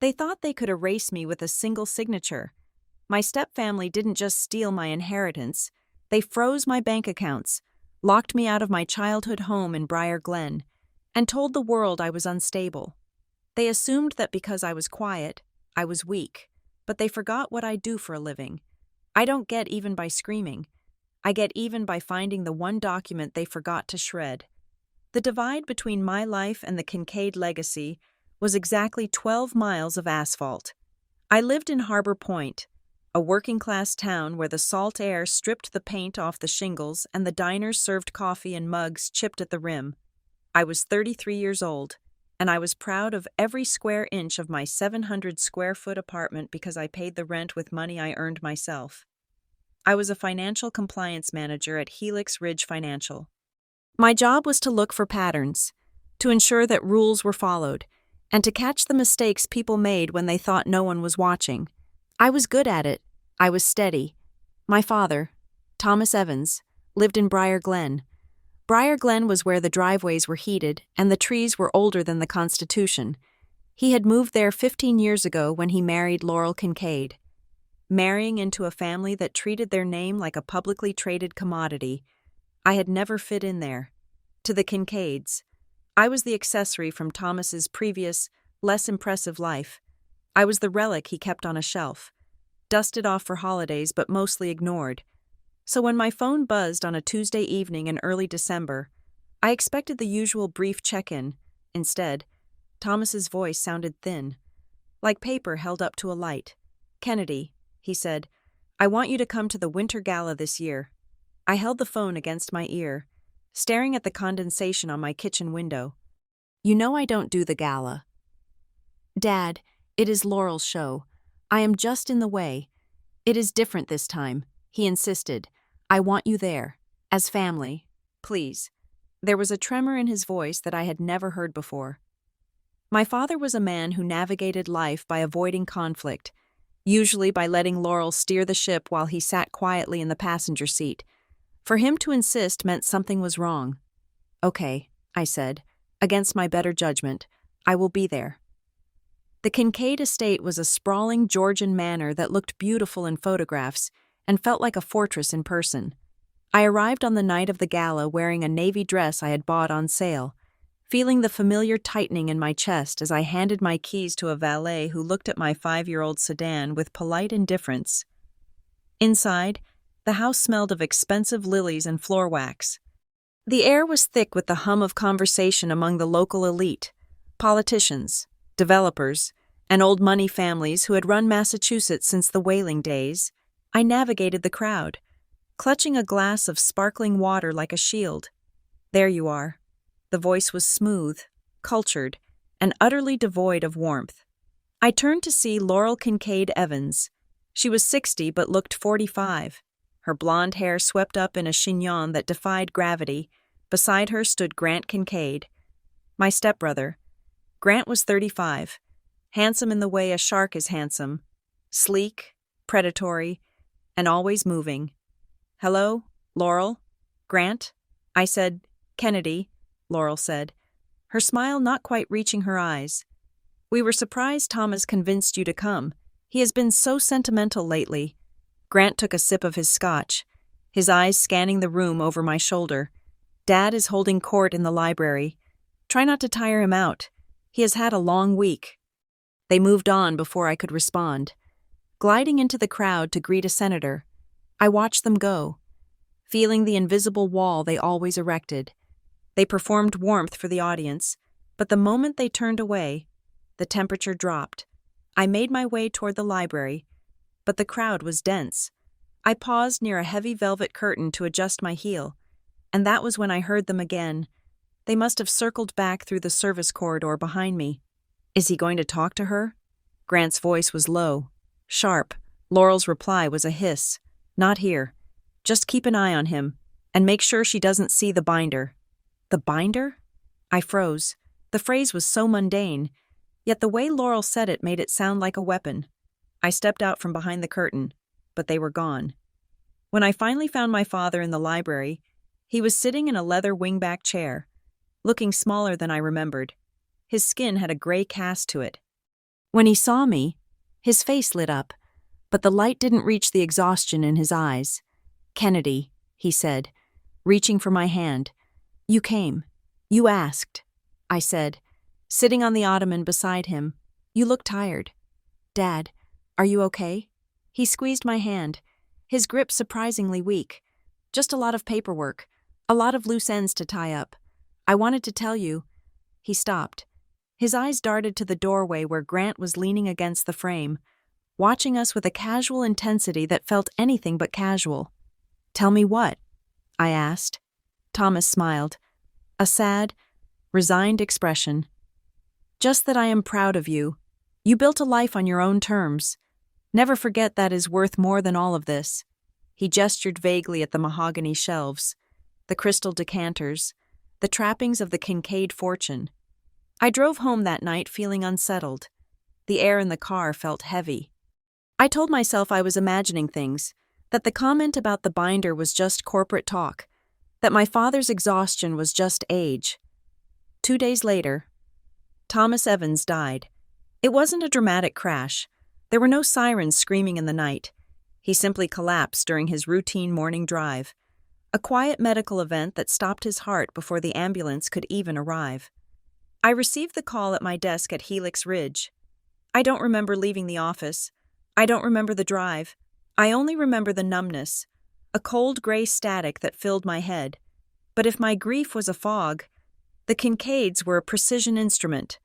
They thought they could erase me with a single signature. My stepfamily didn't just steal my inheritance, they froze my bank accounts, locked me out of my childhood home in Briar Glen, and told the world I was unstable. They assumed that because I was quiet, I was weak, but they forgot what I do for a living. I don't get even by screaming. I get even by finding the one document they forgot to shred. The divide between my life and the Kincaid legacy was exactly 12 miles of asphalt. I lived in Harbor Point, a working-class town where the salt air stripped the paint off the shingles and the diners served coffee in mugs chipped at the rim. I was 33 years old, and I was proud of every square inch of my 700-square-foot apartment because I paid the rent with money I earned myself. I was a financial compliance manager at Helix Ridge Financial. My job was to look for patterns, to ensure that rules were followed, and to catch the mistakes people made when they thought no one was watching. I was good at it. I was steady. My father, Thomas Evans, lived in Briar Glen. Briar Glen was where the driveways were heated and the trees were older than the Constitution. He had moved there 15 years ago when he married Laurel Kincaid. Marrying into a family that treated their name like a publicly traded commodity, I had never fit in there. To the Kincaids, I was the accessory from Thomas's previous, less impressive life. I was the relic he kept on a shelf, dusted off for holidays but mostly ignored. So when my phone buzzed on a Tuesday evening in early December, I expected the usual brief check-in. Instead, Thomas's voice sounded thin, like paper held up to a light. "Kennedy," he said, "I want you to come to the Winter Gala this year." I held the phone against my ear, staring at the condensation on my kitchen window. "You know I don't do the gala." "Dad, it is Laurel's show. I am just in the way. It is different this time," he insisted. "I want you there, as family, please." There was a tremor in his voice that I had never heard before. My father was a man who navigated life by avoiding conflict, usually by letting Laurel steer the ship while he sat quietly in the passenger seat. For him to insist meant something was wrong. "Okay," I said, against my better judgment, "I will be there." The Kincaid estate was a sprawling Georgian manor that looked beautiful in photographs and felt like a fortress in person. I arrived on the night of the gala wearing a navy dress I had bought on sale, feeling the familiar tightening in my chest as I handed my keys to a valet who looked at my 5-year-old sedan with polite indifference. Inside, the house smelled of expensive lilies and floor wax. The air was thick with the hum of conversation among the local elite, politicians, developers, and old money families who had run Massachusetts since the whaling days. I navigated the crowd, clutching a glass of sparkling water like a shield. "There you are." The voice was smooth, cultured, and utterly devoid of warmth. I turned to see Laurel Kincaid Evans. She was 60 but looked 45. Her blonde hair swept up in a chignon that defied gravity. Beside her stood Grant Kincaid, my stepbrother. Grant was 35, handsome in the way a shark is handsome, sleek, predatory, and always moving. "Hello, Laurel? Grant?" I said. "Kennedy," Laurel said, her smile not quite reaching her eyes. "We were surprised Thomas convinced you to come. He has been so sentimental lately." Grant took a sip of his scotch, his eyes scanning the room over my shoulder. "Dad is holding court in the library. Try not to tire him out. He has had a long week." They moved on before I could respond. Gliding into the crowd to greet a senator, I watched them go, feeling the invisible wall they always erected. They performed warmth for the audience, but the moment they turned away, the temperature dropped. I made my way toward the library, but the crowd was dense. I paused near a heavy velvet curtain to adjust my heel, and that was when I heard them again. They must have circled back through the service corridor behind me. "Is he going to talk to her?" Grant's voice was low, sharp. Laurel's reply was a hiss. "Not here. Just keep an eye on him, and make sure she doesn't see the binder." "The binder?" I froze. The phrase was so mundane, yet the way Laurel said it made it sound like a weapon. I stepped out from behind the curtain, but they were gone. When I finally found my father in the library, he was sitting in a leather wingback chair, looking smaller than I remembered. His skin had a gray cast to it. When he saw me, his face lit up, but the light didn't reach the exhaustion in his eyes. "Kennedy," he said, reaching for my hand. "You came. You asked," I said, sitting on the ottoman beside him. "You look tired." "Dad, are you okay?" He squeezed my hand, his grip surprisingly weak. "Just a lot of paperwork, a lot of loose ends to tie up. I wanted to tell you." He stopped. His eyes darted to the doorway where Grant was leaning against the frame, watching us with a casual intensity that felt anything but casual. "Tell me what?" I asked. Thomas smiled, a sad, resigned expression. "Just that I am proud of you. You built a life on your own terms. Never forget that is worth more than all of this." He gestured vaguely at the mahogany shelves, the crystal decanters, the trappings of the Kincaid fortune. I drove home that night feeling unsettled. The air in the car felt heavy. I told myself I was imagining things, that the comment about the binder was just corporate talk, that my father's exhaustion was just age. 2 days later, Thomas Evans died. It wasn't a dramatic crash. There were no sirens screaming in the night. He simply collapsed during his routine morning drive, a quiet medical event that stopped his heart before the ambulance could even arrive. I received the call at my desk at Helix Ridge. I don't remember leaving the office. I don't remember the drive. I only remember the numbness, a cold gray static that filled my head. But if my grief was a fog, the Kincaids were a precision instrument.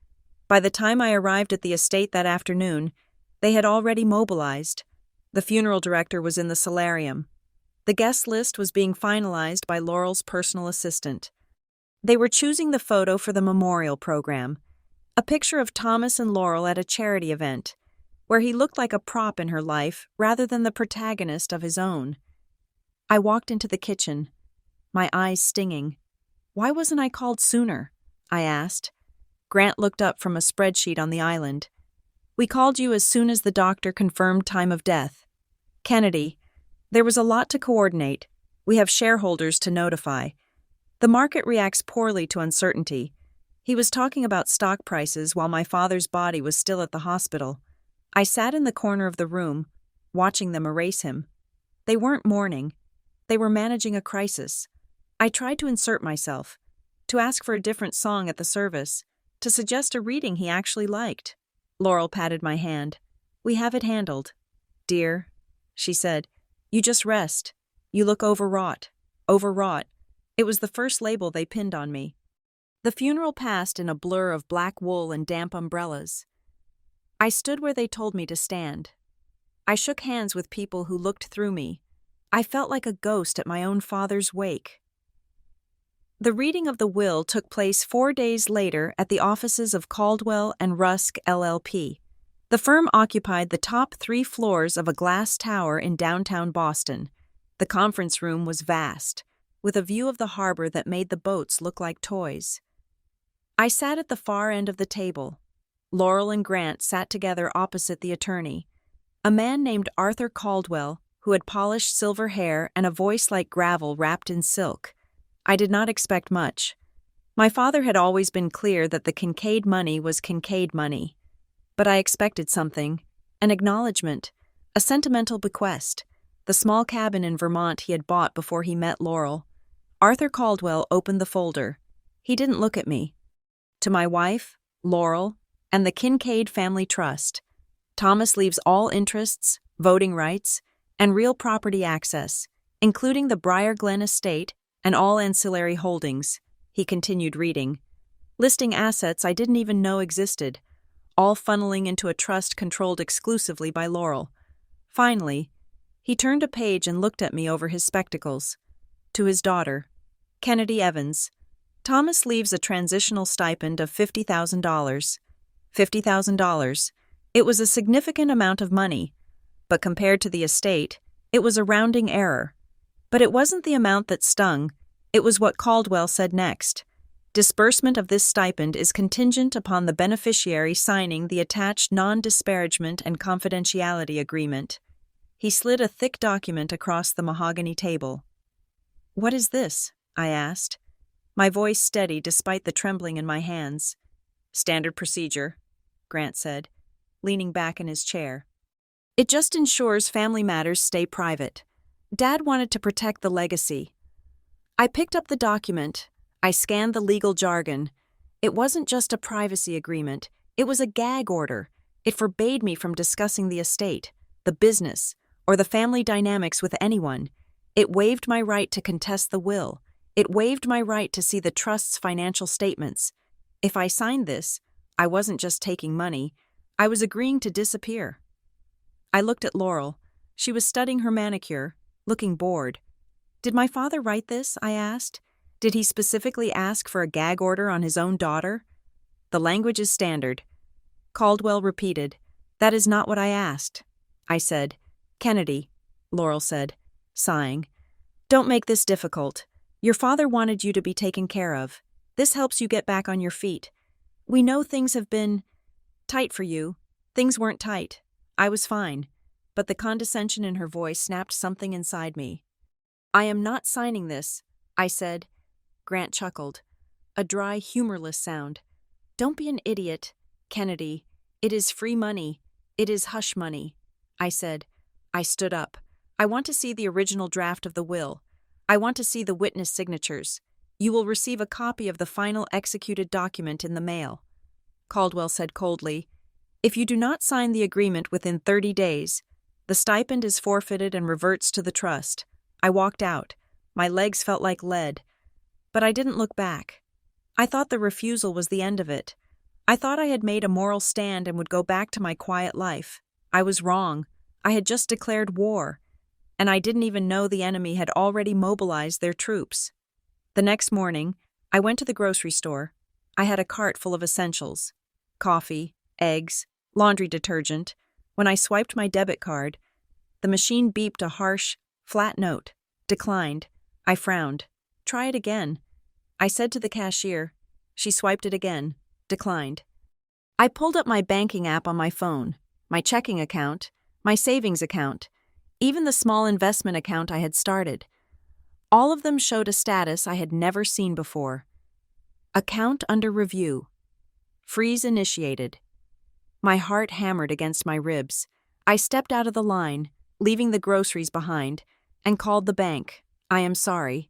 By the time I arrived at the estate that afternoon, they had already mobilized. The funeral director was in the solarium. The guest list was being finalized by Laurel's personal assistant. They were choosing the photo for the memorial program, a picture of Thomas and Laurel at a charity event, where he looked like a prop in her life rather than the protagonist of his own. I walked into the kitchen, my eyes stinging. "Why wasn't I called sooner?" I asked. Grant looked up from a spreadsheet on the island. "We called you as soon as the doctor confirmed time of death. Kennedy, there was a lot to coordinate. We have shareholders to notify. The market reacts poorly to uncertainty." He was talking about stock prices while my father's body was still at the hospital. I sat in the corner of the room, watching them erase him. They weren't mourning. They were managing a crisis. I tried to insert myself, to ask for a different song at the service, to suggest a reading he actually liked. Laurel patted my hand. "We have it handled." "Dear," she said, "you just rest. You look overwrought." Overwrought. It was the first label they pinned on me. The funeral passed in a blur of black wool and damp umbrellas. I stood where they told me to stand. I shook hands with people who looked through me. I felt like a ghost at my own father's wake. The reading of the will took place 4 days later at the offices of Caldwell and Rusk LLP. The firm occupied the top 3 floors of a glass tower in downtown Boston. The conference room was vast, with a view of the harbor that made the boats look like toys. I sat at the far end of the table. Laurel and Grant sat together opposite the attorney. A man named Arthur Caldwell, who had polished silver hair and a voice like gravel wrapped in silk. I did not expect much. My father had always been clear that the Kincaid money was Kincaid money. But I expected something, an acknowledgement, a sentimental bequest, the small cabin in Vermont he had bought before he met Laurel. Arthur Caldwell opened the folder. He didn't look at me. "To my wife, Laurel, and the Kincaid Family Trust, Thomas leaves all interests, voting rights, and real property access, including the Briar Glen estate and all ancillary holdings," he continued reading, listing assets I didn't even know existed, all funneling into a trust controlled exclusively by Laurel. Finally, he turned a page and looked at me over his spectacles. "To his daughter, Kennedy Evans, Thomas leaves a transitional stipend of $50,000. $50,000. It was a significant amount of money, but compared to the estate, it was a rounding error. But it wasn't the amount that stung, it was what Caldwell said next. Disbursement of this stipend is contingent upon the beneficiary signing the attached non-disparagement and confidentiality agreement. He slid a thick document across the mahogany table. "What is this?" I asked, my voice steady despite the trembling in my hands. "Standard procedure," Grant said. leaning back in his chair. It just ensures family matters stay private. Dad wanted to protect the legacy. I picked up the document. I scanned the legal jargon. It wasn't just a privacy agreement. It was a gag order. It forbade me from discussing the estate, the business, or the family dynamics with anyone. It waived my right to contest the will. It waived my right to see the trust's financial statements. If I signed this, I wasn't just taking money. I was agreeing to disappear. I looked at Laurel. She was studying her manicure, looking bored. "Did my father write this?" I asked. "Did he specifically ask for a gag order on his own daughter?" "The language is standard." Caldwell repeated, "That is not what I asked." I said, "Kennedy," Laurel said, sighing, "don't make this difficult. Your father wanted you to be taken care of. This helps you get back on your feet. We know things have been tight for you. Things weren't tight. I was fine." But the condescension in her voice snapped something inside me. "I am not signing this," I said. Grant chuckled. A dry, humorless sound. "Don't be an idiot, Kennedy. It is free money. It is hush money," I said. I stood up. "I want to see the original draft of the will. I want to see the witness signatures. You will receive a copy of the final executed document in the mail." Caldwell said coldly, "If you do not sign the agreement within 30 days, the stipend is forfeited and reverts to the trust." I walked out. My legs felt like lead. But I didn't look back. I thought the refusal was the end of it. I thought I had made a moral stand and would go back to my quiet life. I was wrong. I had just declared war. And I didn't even know the enemy had already mobilized their troops. The next morning, I went to the grocery store. I had a cart full of essentials: coffee, eggs, laundry detergent. When I swiped my debit card, the machine beeped a harsh, flat note. Declined. I frowned. "Try it again," I said to the cashier. She swiped it again. Declined. I pulled up my banking app on my phone, my checking account, my savings account, even the small investment account I had started. All of them showed a status I had never seen before. Account under review. Freeze initiated. My heart hammered against my ribs. I stepped out of the line, leaving the groceries behind, and called the bank. "I am sorry.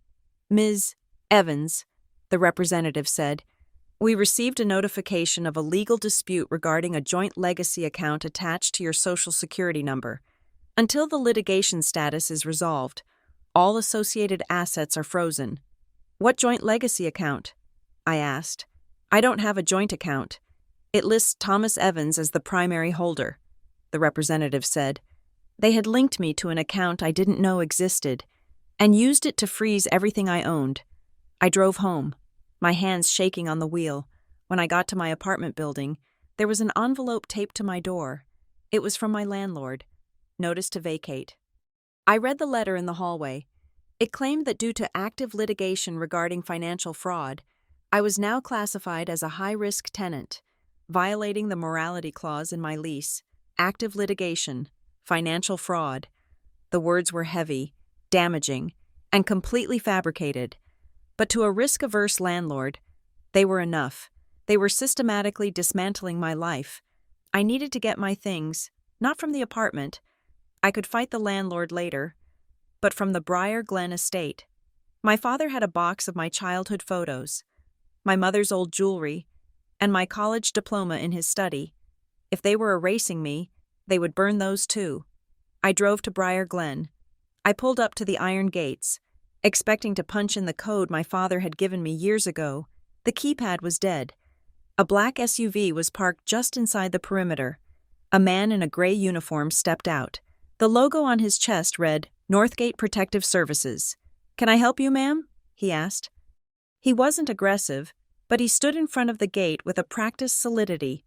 Ms. Evans," the representative said, "we received a notification of a legal dispute regarding a joint legacy account attached to your Social Security number. Until the litigation status is resolved, all associated assets are frozen." "What joint legacy account?" I asked. "I don't have a joint account. It lists Thomas Evans as the primary holder," the representative said. "They had linked me to an account I didn't know existed and used it to freeze everything I owned." I drove home, my hands shaking on the wheel. When I got to my apartment building, there was an envelope taped to my door. It was from my landlord. Notice to vacate. I read the letter in the hallway. It claimed that due to active litigation regarding financial fraud, I was now classified as a high-risk tenant, violating the morality clause in my lease. Active litigation, financial fraud. The words were heavy, damaging, and completely fabricated. But to a risk-averse landlord, they were enough. They were systematically dismantling my life. I needed to get my things, not from the apartment. I could fight the landlord later, but from the Briar Glen estate. My father had a box of my childhood photos, my mother's old jewelry, and my college diploma in his study. If they were erasing me, they would burn those too. I drove to Briar Glen. I pulled up to the iron gates, expecting to punch in the code my father had given me years ago. The keypad was dead. A black SUV was parked just inside the perimeter. A man in a gray uniform stepped out. The logo on his chest read, "Northgate Protective Services." "Can I help you, ma'am?" he asked. He wasn't aggressive, but he stood in front of the gate with a practiced solidity.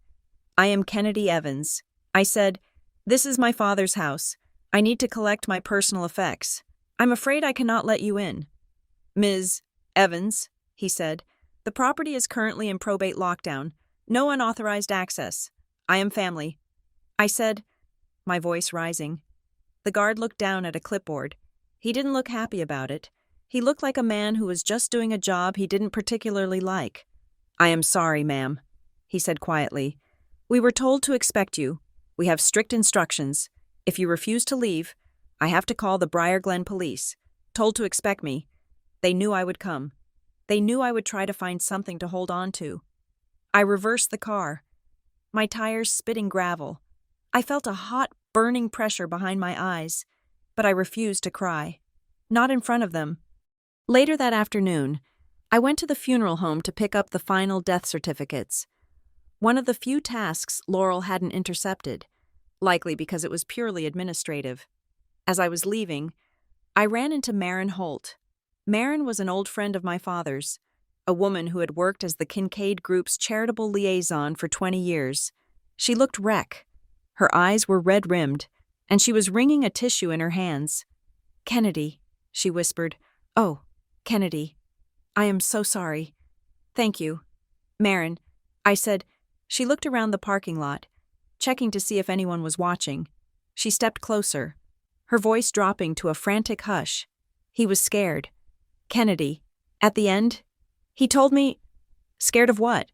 "I am Kennedy Evans." I said, "This is my father's house. I need to collect my personal effects. I'm afraid I cannot let you in." "Ms. Evans," he said, "the property is currently in probate lockdown. No unauthorized access. I am family." I said, my voice rising. The guard looked down at a clipboard. He didn't look happy about it. He looked like a man who was just doing a job he didn't particularly like. "I am sorry, ma'am," he said quietly. "We were told to expect you. We have strict instructions. If you refuse to leave, I have to call the Briar Glen police. Told to expect me. They knew I would come. They knew I would try to find something to hold on to. I reversed the car, my tires spitting gravel. I felt a hot, burning pressure behind my eyes, but I refused to cry. Not in front of them. Later that afternoon, I went to the funeral home to pick up the final death certificates. One of the few tasks Laurel hadn't intercepted, likely because it was purely administrative. As I was leaving, I ran into Maren Holt. Maren was an old friend of my father's, a woman who had worked as the Kincaid Group's charitable liaison for 20 years. She looked wreck. Her eyes were red-rimmed, and she was wringing a tissue in her hands. "Kennedy," she whispered. "Oh, Kennedy. I am so sorry." "Thank you." "Maren," I said. She looked around the parking lot, checking to see if anyone was watching. She stepped closer, her voice dropping to a frantic hush. He was scared. "Kennedy, at the end, he told me—" "Scared of what?"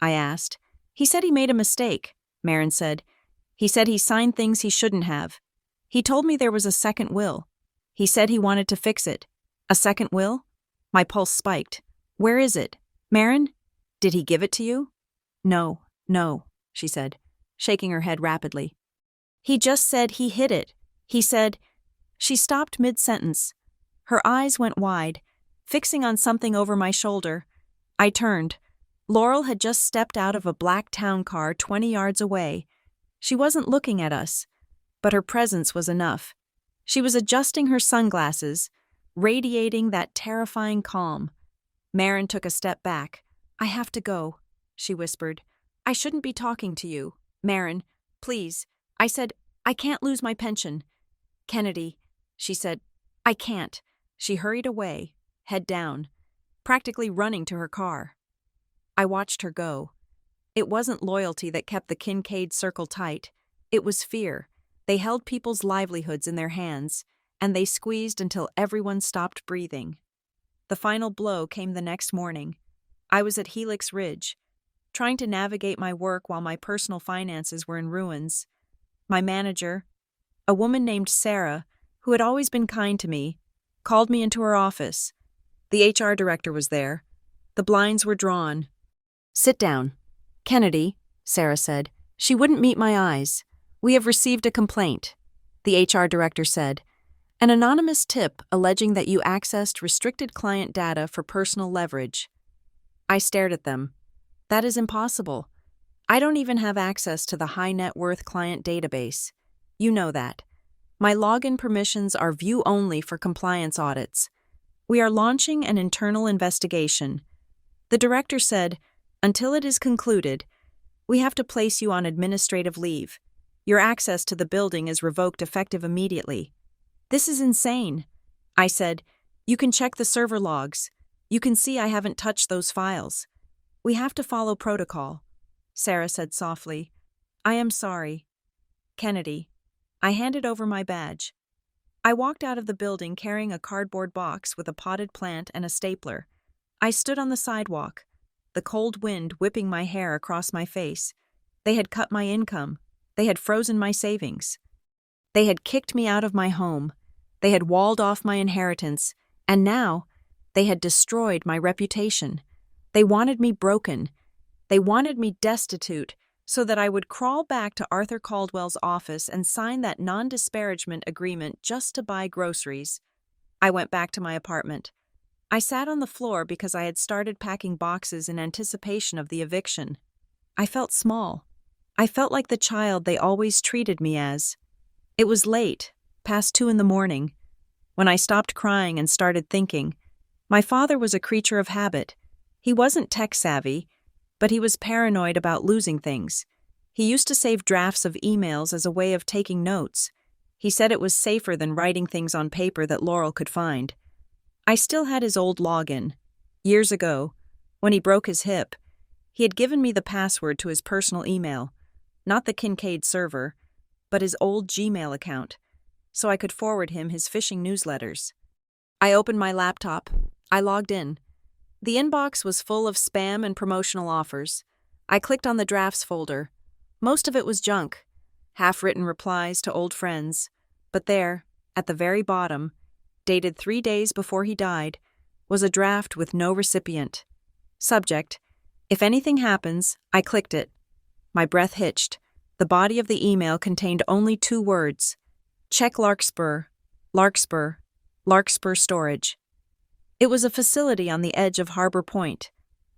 I asked. "He said he made a mistake," Maren said. "He said he signed things he shouldn't have. He told me there was a second will. He said he wanted to fix it." "A second will?" My pulse spiked. "Where is it? Maren? Did he give it to you?" No, she said, shaking her head rapidly. "He just said he hid it. He said—" She stopped mid-sentence. Her eyes went wide, fixing on something over my shoulder. I turned. Laurel had just stepped out of a black town car 20 yards away. She wasn't looking at us, but her presence was enough. She was adjusting her sunglasses, radiating that terrifying calm. Maren took a step back. "I have to go," she whispered. "I shouldn't be talking to you. Maren, please." I said, "I can't lose my pension." "Kennedy," she said, "I can't." She hurried away, head down, practically running to her car. I watched her go. It wasn't loyalty that kept the Kincaid circle tight. It was fear. They held people's livelihoods in their hands, and they squeezed until everyone stopped breathing. The final blow came the next morning. I was at Helix Ridge, trying to navigate my work while my personal finances were in ruins. My manager, a woman named Sarah, who had always been kind to me, called me into her office. The HR director was there. The blinds were drawn. "Sit down." "Kennedy," Sarah said. She wouldn't meet my eyes. "We have received a complaint," the HR director said. "An anonymous tip alleging that you accessed restricted client data for personal leverage." I stared at them. "That is impossible. I don't even have access to the high net worth client database. You know that. My login permissions are view-only for compliance audits. We are launching an internal investigation." The director said, "Until it is concluded, we have to place you on administrative leave. Your access to the building is revoked effective immediately." "This is insane." I said, "You can check the server logs. You can see I haven't touched those files. We have to follow protocol." Sarah said softly, "I am sorry." "Kennedy." I handed over my badge. I walked out of the building carrying a cardboard box with a potted plant and a stapler. I stood on the sidewalk, the cold wind whipping my hair across my face. They had cut my income. They had frozen my savings. They had kicked me out of my home. They had walled off my inheritance. And now, they had destroyed my reputation. They wanted me broken. They wanted me destitute, so that I would crawl back to Arthur Caldwell's office and sign that non-disparagement agreement just to buy groceries. I went back to my apartment. I sat on the floor because I had started packing boxes in anticipation of the eviction. I felt small. I felt like the child they always treated me as. It was late, past 2 a.m, when I stopped crying and started thinking. My father was a creature of habit. He wasn't tech-savvy, but he was paranoid about losing things. He used to save drafts of emails as a way of taking notes. He said it was safer than writing things on paper that Laurel could find. I still had his old login. Years ago, when he broke his hip, he had given me the password to his personal email, not the Kincaid server, but his old Gmail account, so I could forward him his phishing newsletters. I opened my laptop. I logged in. The inbox was full of spam and promotional offers. I clicked on the drafts folder. Most of it was junk. half-written replies to old friends. But there, at the very bottom, dated 3 days before he died, was a draft with no recipient. Subject: if anything happens. I clicked it. My breath hitched. The body of the email contained only 2 words: check Larkspur, Larkspur, Larkspur Storage. It was a facility on the edge of Harbor Point,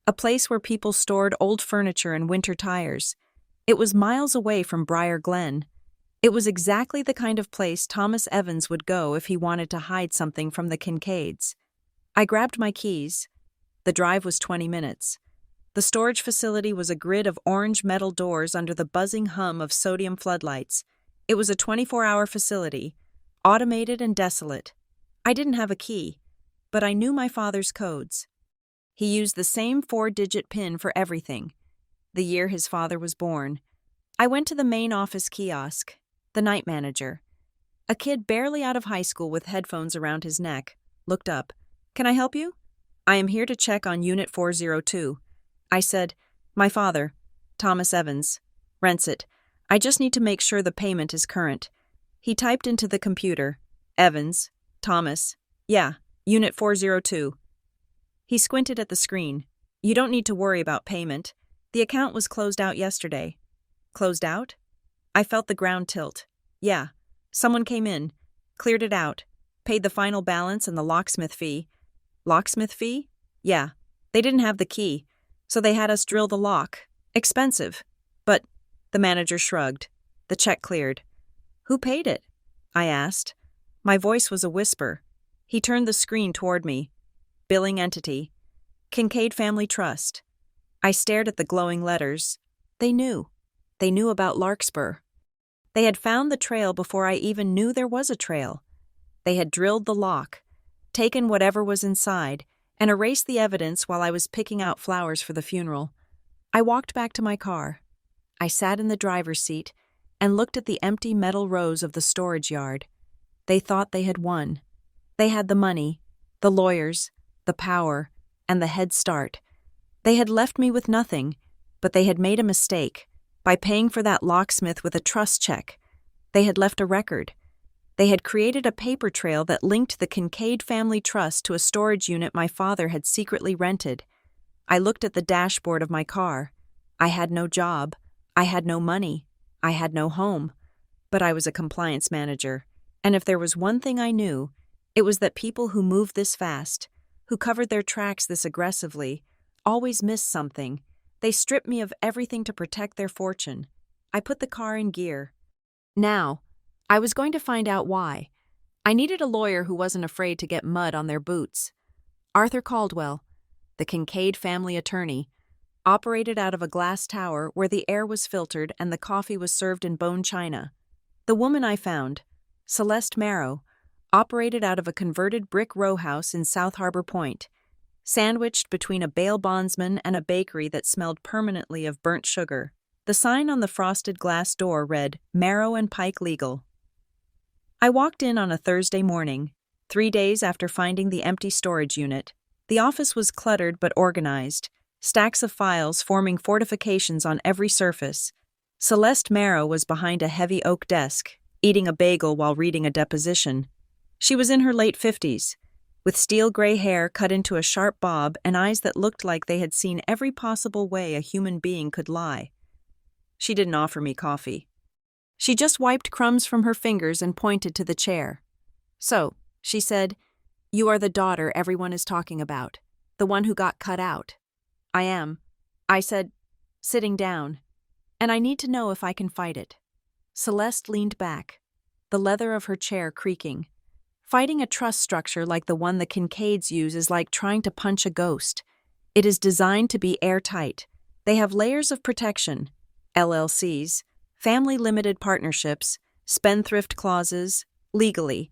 a place where people stored old furniture and winter tires. It was miles away from Briar Glen. It was exactly the kind of place Thomas Evans would go if he wanted to hide something from the Kincaids. I grabbed my keys. The drive was 20 minutes. The storage facility was a grid of orange metal doors under the buzzing hum of sodium floodlights. It was a 24-hour facility, automated and desolate. I didn't have a key, but I knew my father's codes. He used the same 4-digit PIN for everything. The year his father was born. I went to the main office kiosk. The night manager, a kid barely out of high school with headphones around his neck, looked up. "Can I help you?" "I am here to check on Unit 402. I said, "My father, Thomas Evans. Rents it. I just need to make sure the payment is current." He typed into the computer, "Evans, Thomas. Yeah, Unit 402. He squinted at the screen. "You don't need to worry about payment. The account was closed out yesterday." "Closed out?" I felt the ground tilt. "Yeah. Someone came in, cleared it out, paid the final balance and the locksmith fee." "Locksmith fee?" "Yeah. They didn't have the key, so they had us drill the lock. Expensive. But," the manager shrugged. "The check cleared." "Who paid it?" I asked. My voice was a whisper. He turned the screen toward me. "Billing entity. Kincaid Family Trust." I stared at the glowing letters. They knew. They knew about Larkspur. They had found the trail before I even knew there was a trail. They had drilled the lock, taken whatever was inside, and erased the evidence while I was picking out flowers for the funeral. I walked back to my car. I sat in the driver's seat and looked at the empty metal rows of the storage yard. They thought they had won. They had the money, the lawyers, the power, and the head start. They had left me with nothing, but they had made a mistake. By paying for that locksmith with a trust check, they had left a record. They had created a paper trail that linked the Kincaid Family Trust to a storage unit my father had secretly rented. I looked at the dashboard of my car. I had no job. I had no money. I had no home. But I was a compliance manager, and if there was one thing I knew, it was that people who moved this fast, who covered their tracks this aggressively, always missed something. They stripped me of everything to protect their fortune. I put the car in gear. Now, I was going to find out why. I needed a lawyer who wasn't afraid to get mud on their boots. Arthur Caldwell, the Kincaid family attorney, operated out of a glass tower where the air was filtered and the coffee was served in bone china. The woman I found, Celeste Marrow, operated out of a converted brick row house in South Harbor Point, sandwiched between a bail bondsman and a bakery that smelled permanently of burnt sugar. The sign on the frosted glass door read, "Marrow and Pike Legal." I walked in on a Thursday morning, 3 days after finding the empty storage unit. The office was cluttered but organized, stacks of files forming fortifications on every surface. Celeste Marrow was behind a heavy oak desk, eating a bagel while reading a deposition. She was in her late 50s, with steel gray hair cut into a sharp bob and eyes that looked like they had seen every possible way a human being could lie. She didn't offer me coffee. She just wiped crumbs from her fingers and pointed to the chair. "So," she said, "you are the daughter everyone is talking about, the one who got cut out." "I am," I said, sitting down, "and I need to know if I can fight it." Celeste leaned back, the leather of her chair creaking. Fighting a trust structure like the one the Kincaids use is like trying to punch a ghost. It is designed to be airtight. They have layers of protection: LLCs, family limited partnerships, spendthrift clauses, legally.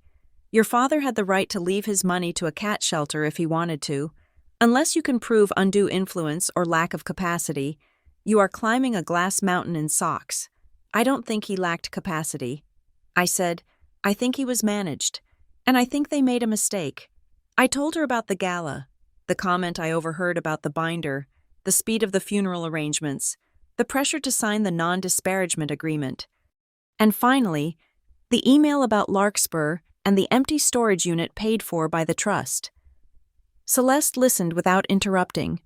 Your father had the right to leave his money to a cat shelter if he wanted to. Unless you can prove undue influence or lack of capacity, you are climbing a glass mountain in socks. I don't think he lacked capacity. I said, I think he was managed. And I think they made a mistake. I told her about the gala, the comment I overheard about the binder, the speed of the funeral arrangements, the pressure to sign the non-disparagement agreement. And finally, the email about Larkspur and the empty storage unit paid for by the trust. Celeste listened without interrupting.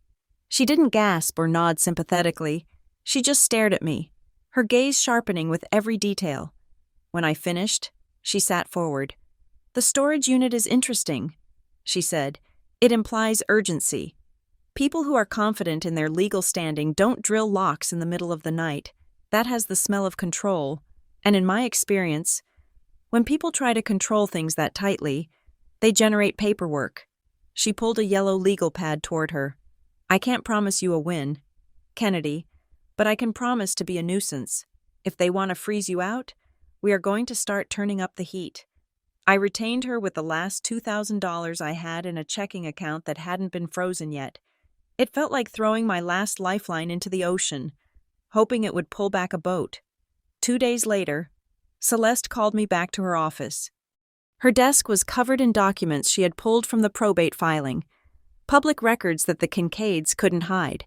She didn't gasp or nod sympathetically. She just stared at me, her gaze sharpening with every detail. When I finished, she sat forward. "The storage unit is interesting," she said. "It implies urgency. People who are confident in their legal standing don't drill locks in the middle of the night. That has the smell of control. And in my experience, when people try to control things that tightly, they generate paperwork." She pulled a yellow legal pad toward her. "I can't promise you a win, Kennedy, but I can promise to be a nuisance. If they want to freeze you out, we are going to start turning up the heat." I retained her with the last $2,000 I had in a checking account that hadn't been frozen yet. It felt like throwing my last lifeline into the ocean, hoping it would pull back a boat. 2 days later, Celeste called me back to her office. Her desk was covered in documents she had pulled from the probate filing, public records that the Kincaids couldn't hide,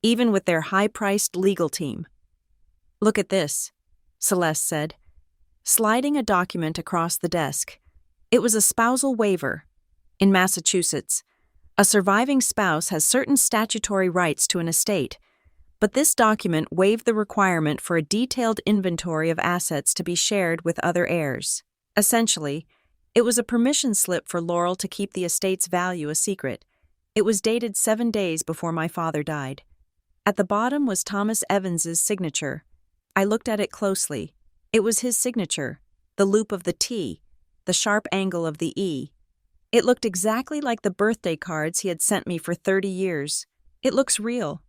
even with their high-priced legal team. "Look at this," Celeste said, sliding a document across the desk. It was a spousal waiver. In Massachusetts, a surviving spouse has certain statutory rights to an estate, but this document waived the requirement for a detailed inventory of assets to be shared with other heirs. Essentially, it was a permission slip for Laurel to keep the estate's value a secret. It was dated 7 days before my father died. At the bottom was Thomas Evans's signature. I looked at it closely. It was his signature, the loop of the T, the sharp angle of the E. It looked exactly like the birthday cards he had sent me for 30 years. "It looks real,"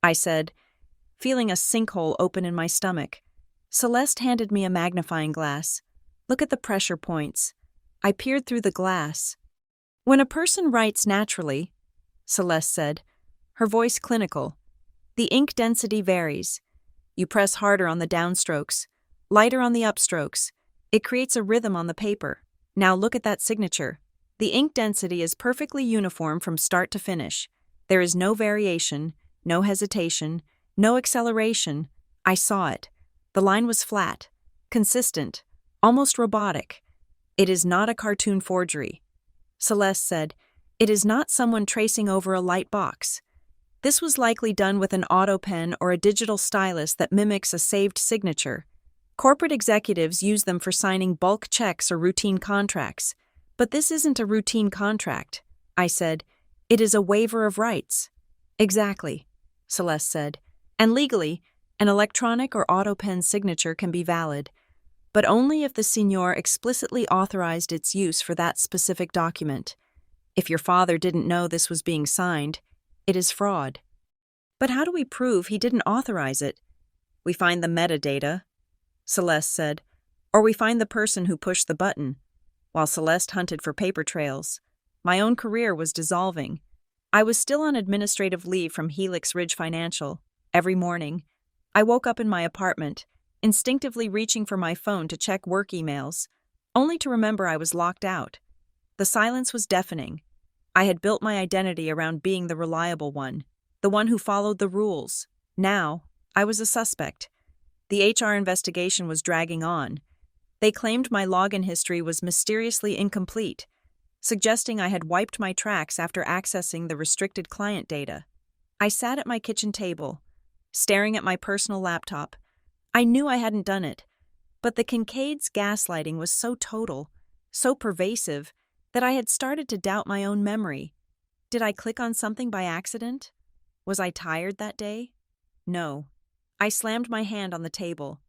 I said, feeling a sinkhole open in my stomach. Celeste handed me a magnifying glass. "Look at the pressure points." I peered through the glass. "When a person writes naturally," Celeste said, her voice clinical, "the ink density varies. You press harder on the downstrokes, lighter on the upstrokes. It creates a rhythm on the paper. Now look at that signature. The ink density is perfectly uniform from start to finish. There is no variation, no hesitation, no acceleration. I saw it. The line was flat, consistent, almost robotic. It is not a cartoon forgery." Celeste said, "It is not someone tracing over a light box. This was likely done with an auto pen or a digital stylus that mimics a saved signature. Corporate executives use them for signing bulk checks or routine contracts. But this isn't a routine contract," I said. "It is a waiver of rights." "Exactly," Celeste said. "And legally, an electronic or auto pen signature can be valid, but only if the signor explicitly authorized its use for that specific document. If your father didn't know this was being signed, it is fraud." "But how do we prove he didn't authorize it?" "We find the metadata," Celeste said, "or we find the person who pushed the button." While Celeste hunted for paper trails, my own career was dissolving. I was still on administrative leave from Helix Ridge Financial. Every morning, I woke up in my apartment, instinctively reaching for my phone to check work emails, only to remember I was locked out. The silence was deafening. I had built my identity around being the reliable one, the one who followed the rules. Now, I was a suspect. The HR investigation was dragging on. They claimed my login history was mysteriously incomplete, suggesting I had wiped my tracks after accessing the restricted client data. I sat at my kitchen table, staring at my personal laptop. I knew I hadn't done it, but the Kincaids' gaslighting was so total, so pervasive, that I had started to doubt my own memory. Did I click on something by accident? Was I tired that day? No. I slammed my hand on the table.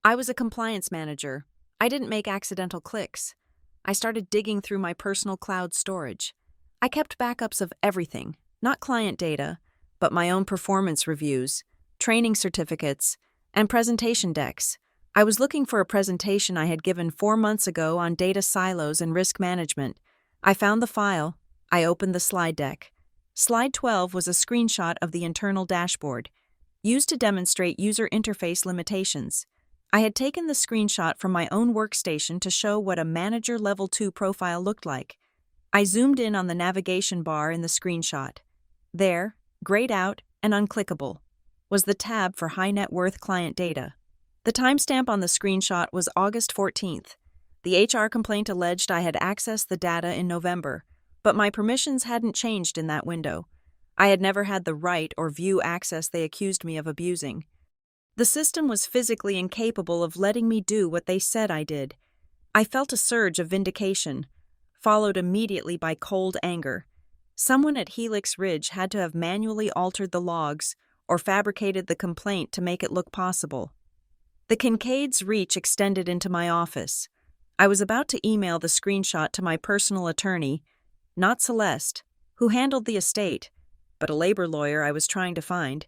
I was a compliance manager. I didn't make accidental clicks. I started digging through my personal cloud storage. I kept backups of everything, not client data, but my own performance reviews, training certificates, and presentation decks. I was looking for a presentation I had given 4 months ago on data silos and risk management. I found the file. I opened the slide deck. Slide 12 was a screenshot of the internal dashboard, used to demonstrate user interface limitations. I had taken the screenshot from my own workstation to show what a Manager Level 2 profile looked like. I zoomed in on the navigation bar in the screenshot. There, grayed out and unclickable, was the tab for high net worth client data. The timestamp on the screenshot was August 14th. The HR complaint alleged I had accessed the data in November, but my permissions hadn't changed in that window. I had never had the right or view access they accused me of abusing. The system was physically incapable of letting me do what they said I did. I felt a surge of vindication, followed immediately by cold anger. Someone at Helix Ridge had to have manually altered the logs or fabricated the complaint to make it look possible. The Kincaid's reach extended into my office. I was about to email the screenshot to my personal attorney, not Celeste, who handled the estate, but a labor lawyer I was trying to find,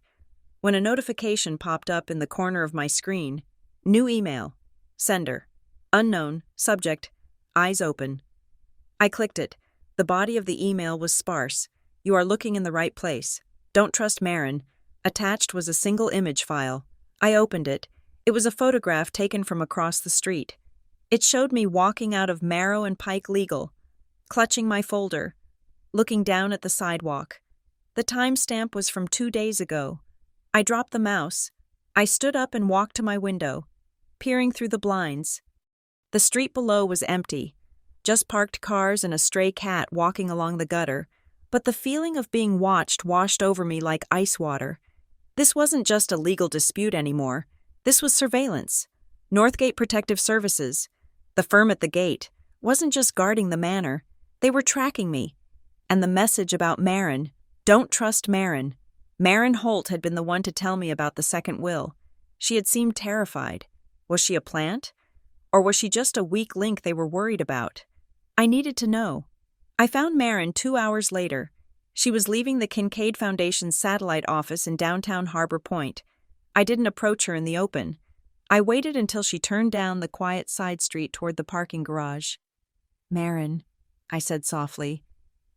when a notification popped up in the corner of my screen. New email. Sender. Unknown. Subject. Eyes open. I clicked it. The body of the email was sparse. You are looking in the right place. Don't trust Marin. Attached was a single image file. I opened it. It was a photograph taken from across the street. It showed me walking out of Marrow and Pike Legal, clutching my folder, looking down at the sidewalk. The timestamp was from 2 days ago. I dropped the mouse. I stood up and walked to my window, peering through the blinds. The street below was empty, just parked cars and a stray cat walking along the gutter, but the feeling of being watched washed over me like ice water. This wasn't just a legal dispute anymore. This was surveillance. Northgate Protective Services, the firm at the gate, wasn't just guarding the manor. They were tracking me. And the message about Marin, don't trust Marin. Marin Holt had been the one to tell me about the second will. She had seemed terrified. Was she a plant? Or was she just a weak link they were worried about? I needed to know. I found Marin 2 hours later. She was leaving the Kincaid Foundation's satellite office in downtown Harbor Point. I didn't approach her in the open. I waited until she turned down the quiet side street toward the parking garage. Marin, I said softly.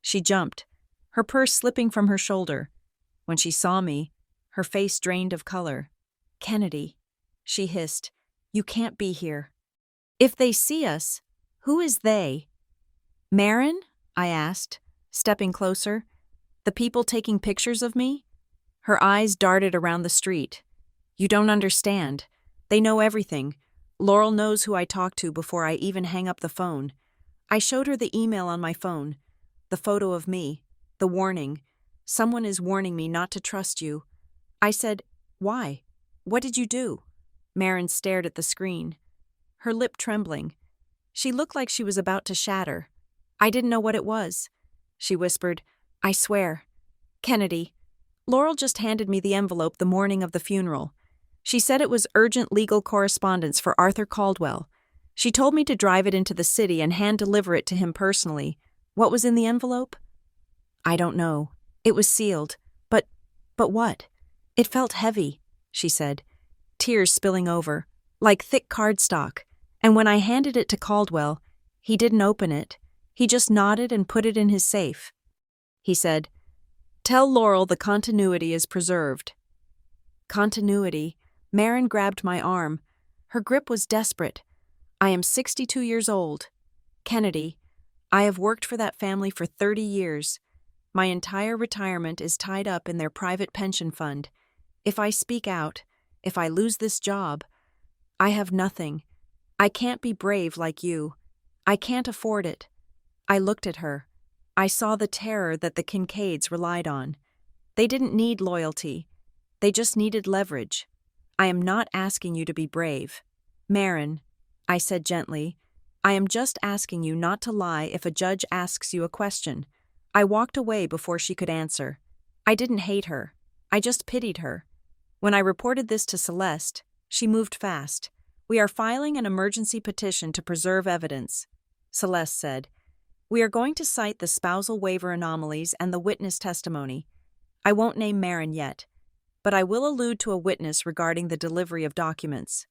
She jumped, her purse slipping from her shoulder. When she saw me, her face drained of color. Kennedy, she hissed, you can't be here. If they see us, who is they? Marin? I asked, stepping closer. The people taking pictures of me? Her eyes darted around the street. You don't understand. They know everything. Laurel knows who I talk to before I even hang up the phone. I showed her the email on my phone, the photo of me, the warning. Someone is warning me not to trust you. I said, why? What did you do? Marin stared at the screen, her lip trembling. She looked like she was about to shatter. I didn't know what it was. She whispered, I swear. Kennedy. Laurel just handed me the envelope the morning of the funeral. She said it was urgent legal correspondence for Arthur Caldwell. She told me to drive it into the city and hand-deliver it to him personally. What was in the envelope? I don't know. It was sealed. But what? It felt heavy, she said, tears spilling over, like thick cardstock. And when I handed it to Caldwell, he didn't open it. He just nodded and put it in his safe. He said, tell Laurel the continuity is preserved. Continuity. Marin grabbed my arm. Her grip was desperate. I am 62 years old. Kennedy, I have worked for that family for 30 years. My entire retirement is tied up in their private pension fund. If I speak out, if I lose this job, I have nothing. I can't be brave like you. I can't afford it. I looked at her. I saw the terror that the Kincaids relied on. They didn't need loyalty. They just needed leverage. I am not asking you to be brave. Marin, I said gently, I am just asking you not to lie if a judge asks you a question. I walked away before she could answer. I didn't hate her. I just pitied her. When I reported this to Celeste, she moved fast. We are filing an emergency petition to preserve evidence, Celeste said. We are going to cite the spousal waiver anomalies and the witness testimony. I won't name Marin yet, but I will allude to a witness regarding the delivery of documents.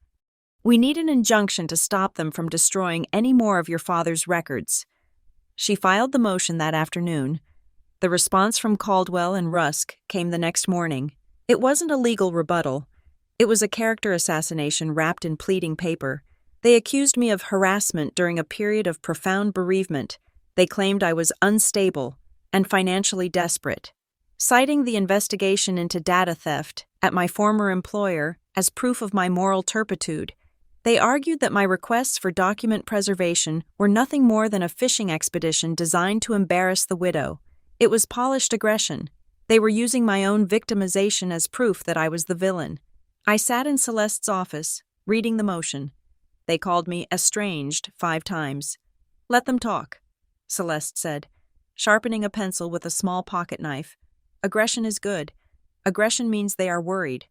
We need an injunction to stop them from destroying any more of your father's records. She filed the motion that afternoon. The response from Caldwell and Rusk came the next morning. It wasn't a legal rebuttal. It was a character assassination wrapped in pleading paper. They accused me of harassment during a period of profound bereavement. They claimed I was unstable and financially desperate, citing the investigation into data theft at my former employer as proof of my moral turpitude. They argued that my requests for document preservation were nothing more than a fishing expedition designed to embarrass the widow. It was polished aggression. They were using my own victimization as proof that I was the villain. I sat in Celeste's office, reading the motion. They called me estranged 5 times. "Let them talk," Celeste said, sharpening a pencil with a small pocket knife. "Aggression is good. Aggression means they are worried.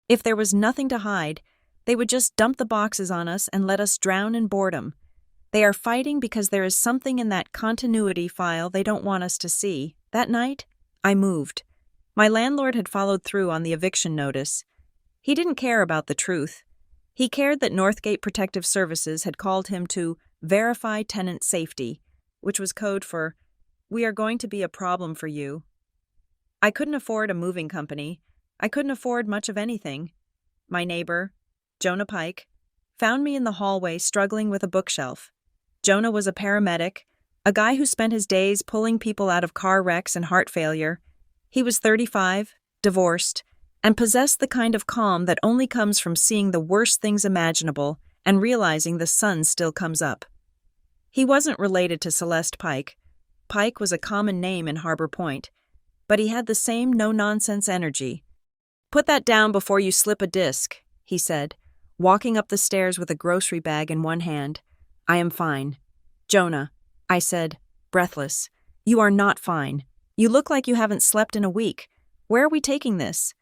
If there was nothing to hide, they would just dump the boxes on us and let us drown in boredom. They are fighting because there is something in that continuity file they don't want us to see. That night, I moved. My landlord had followed through on the eviction notice. He didn't care about the truth. He cared that Northgate Protective Services had called him to verify tenant safety, which was code for, "We are going to be a problem for you." I couldn't afford a moving company. I couldn't afford much of anything. My neighbor, Jonah Pike, found me in the hallway struggling with a bookshelf. Jonah was a paramedic, a guy who spent his days pulling people out of car wrecks and heart failure. He was 35, divorced, and possessed the kind of calm that only comes from seeing the worst things imaginable and realizing the sun still comes up. He wasn't related to Celeste Pike. Pike was a common name in Harbor Point, but he had the same no-nonsense energy. "Put that down before you slip a disc," he said, walking up the stairs with a grocery bag in one hand. "I am fine." "Jonah," I said, breathless, "you are not fine. You look like you haven't slept in a week. Where are we taking this?"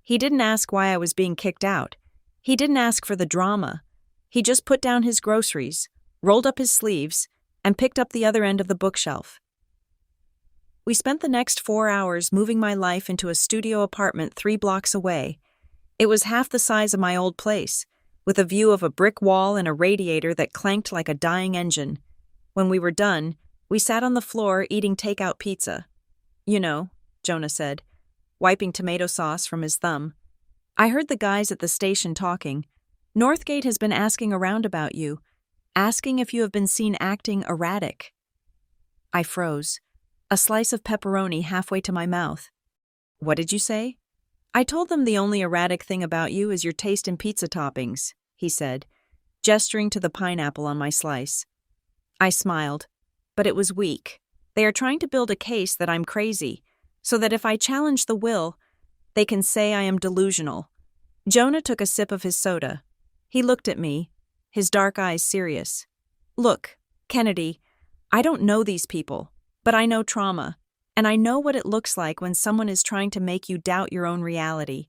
He didn't ask why I was being kicked out. He didn't ask for the drama. He just put down his groceries, rolled up his sleeves, and picked up the other end of the bookshelf. We spent the next 4 hours moving my life into a studio apartment 3 blocks away. It was half the size of my old place, with a view of a brick wall and a radiator that clanked like a dying engine. When we were done, we sat on the floor eating takeout pizza. "You know," Jonah said, wiping tomato sauce from his thumb. "I heard the guys at the station talking. Northgate has been asking around about you, asking if you have been seen acting erratic." I froze, a slice of pepperoni halfway to my mouth. "What did you say?" "I told them the only erratic thing about you is your taste in pizza toppings," he said, gesturing to the pineapple on my slice. I smiled, but it was weak. They are trying to build a case that I'm crazy, so that if I challenge the will, they can say I am delusional. Jonah took a sip of his soda. He looked at me, his dark eyes serious. "Look, Kennedy, I don't know these people, but I know trauma, and I know what it looks like when someone is trying to make you doubt your own reality.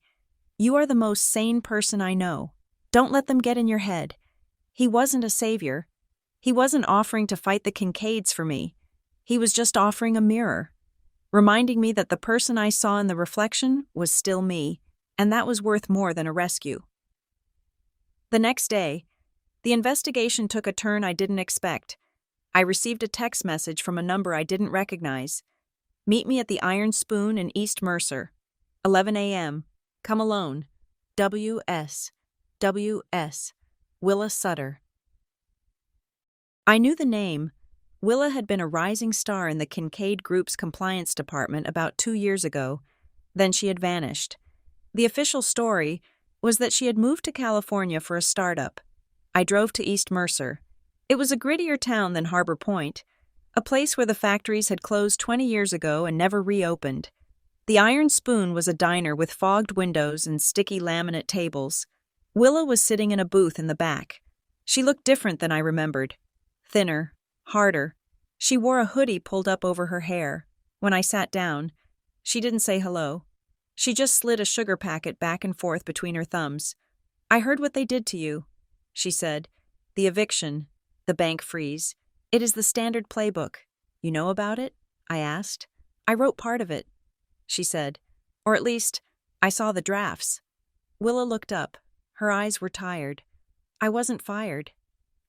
You are the most sane person I know. Don't let them get in your head. He wasn't a savior. He wasn't offering to fight the Kincaids for me. He was just offering a mirror, reminding me that the person I saw in the reflection was still me, and that was worth more than a rescue." The next day, the investigation took a turn I didn't expect. I received a text message from a number I didn't recognize. "Meet me at the Iron Spoon in East Mercer. 11 a.m. Come alone. W.S. W.S. Willa Sutter." I knew the name. Willa had been a rising star in the Kincaid Group's compliance department about 2 years ago. Then she had vanished. The official story was that she had moved to California for a startup. I drove to East Mercer. It was a grittier town than Harbor Point, a place where the factories had closed 20 years ago and never reopened. The Iron Spoon was a diner with fogged windows and sticky laminate tables. Willa was sitting in a booth in the back. She looked different than I remembered. Thinner, harder. She wore a hoodie pulled up over her hair. When I sat down, she didn't say hello. She just slid a sugar packet back and forth between her thumbs. "I heard what they did to you," she said. "The eviction, the bank freeze. It is the standard playbook. You know about it?" I asked. "I wrote part of it," she said. "Or at least, I saw the drafts." Willa looked up. Her eyes were tired. "I wasn't fired.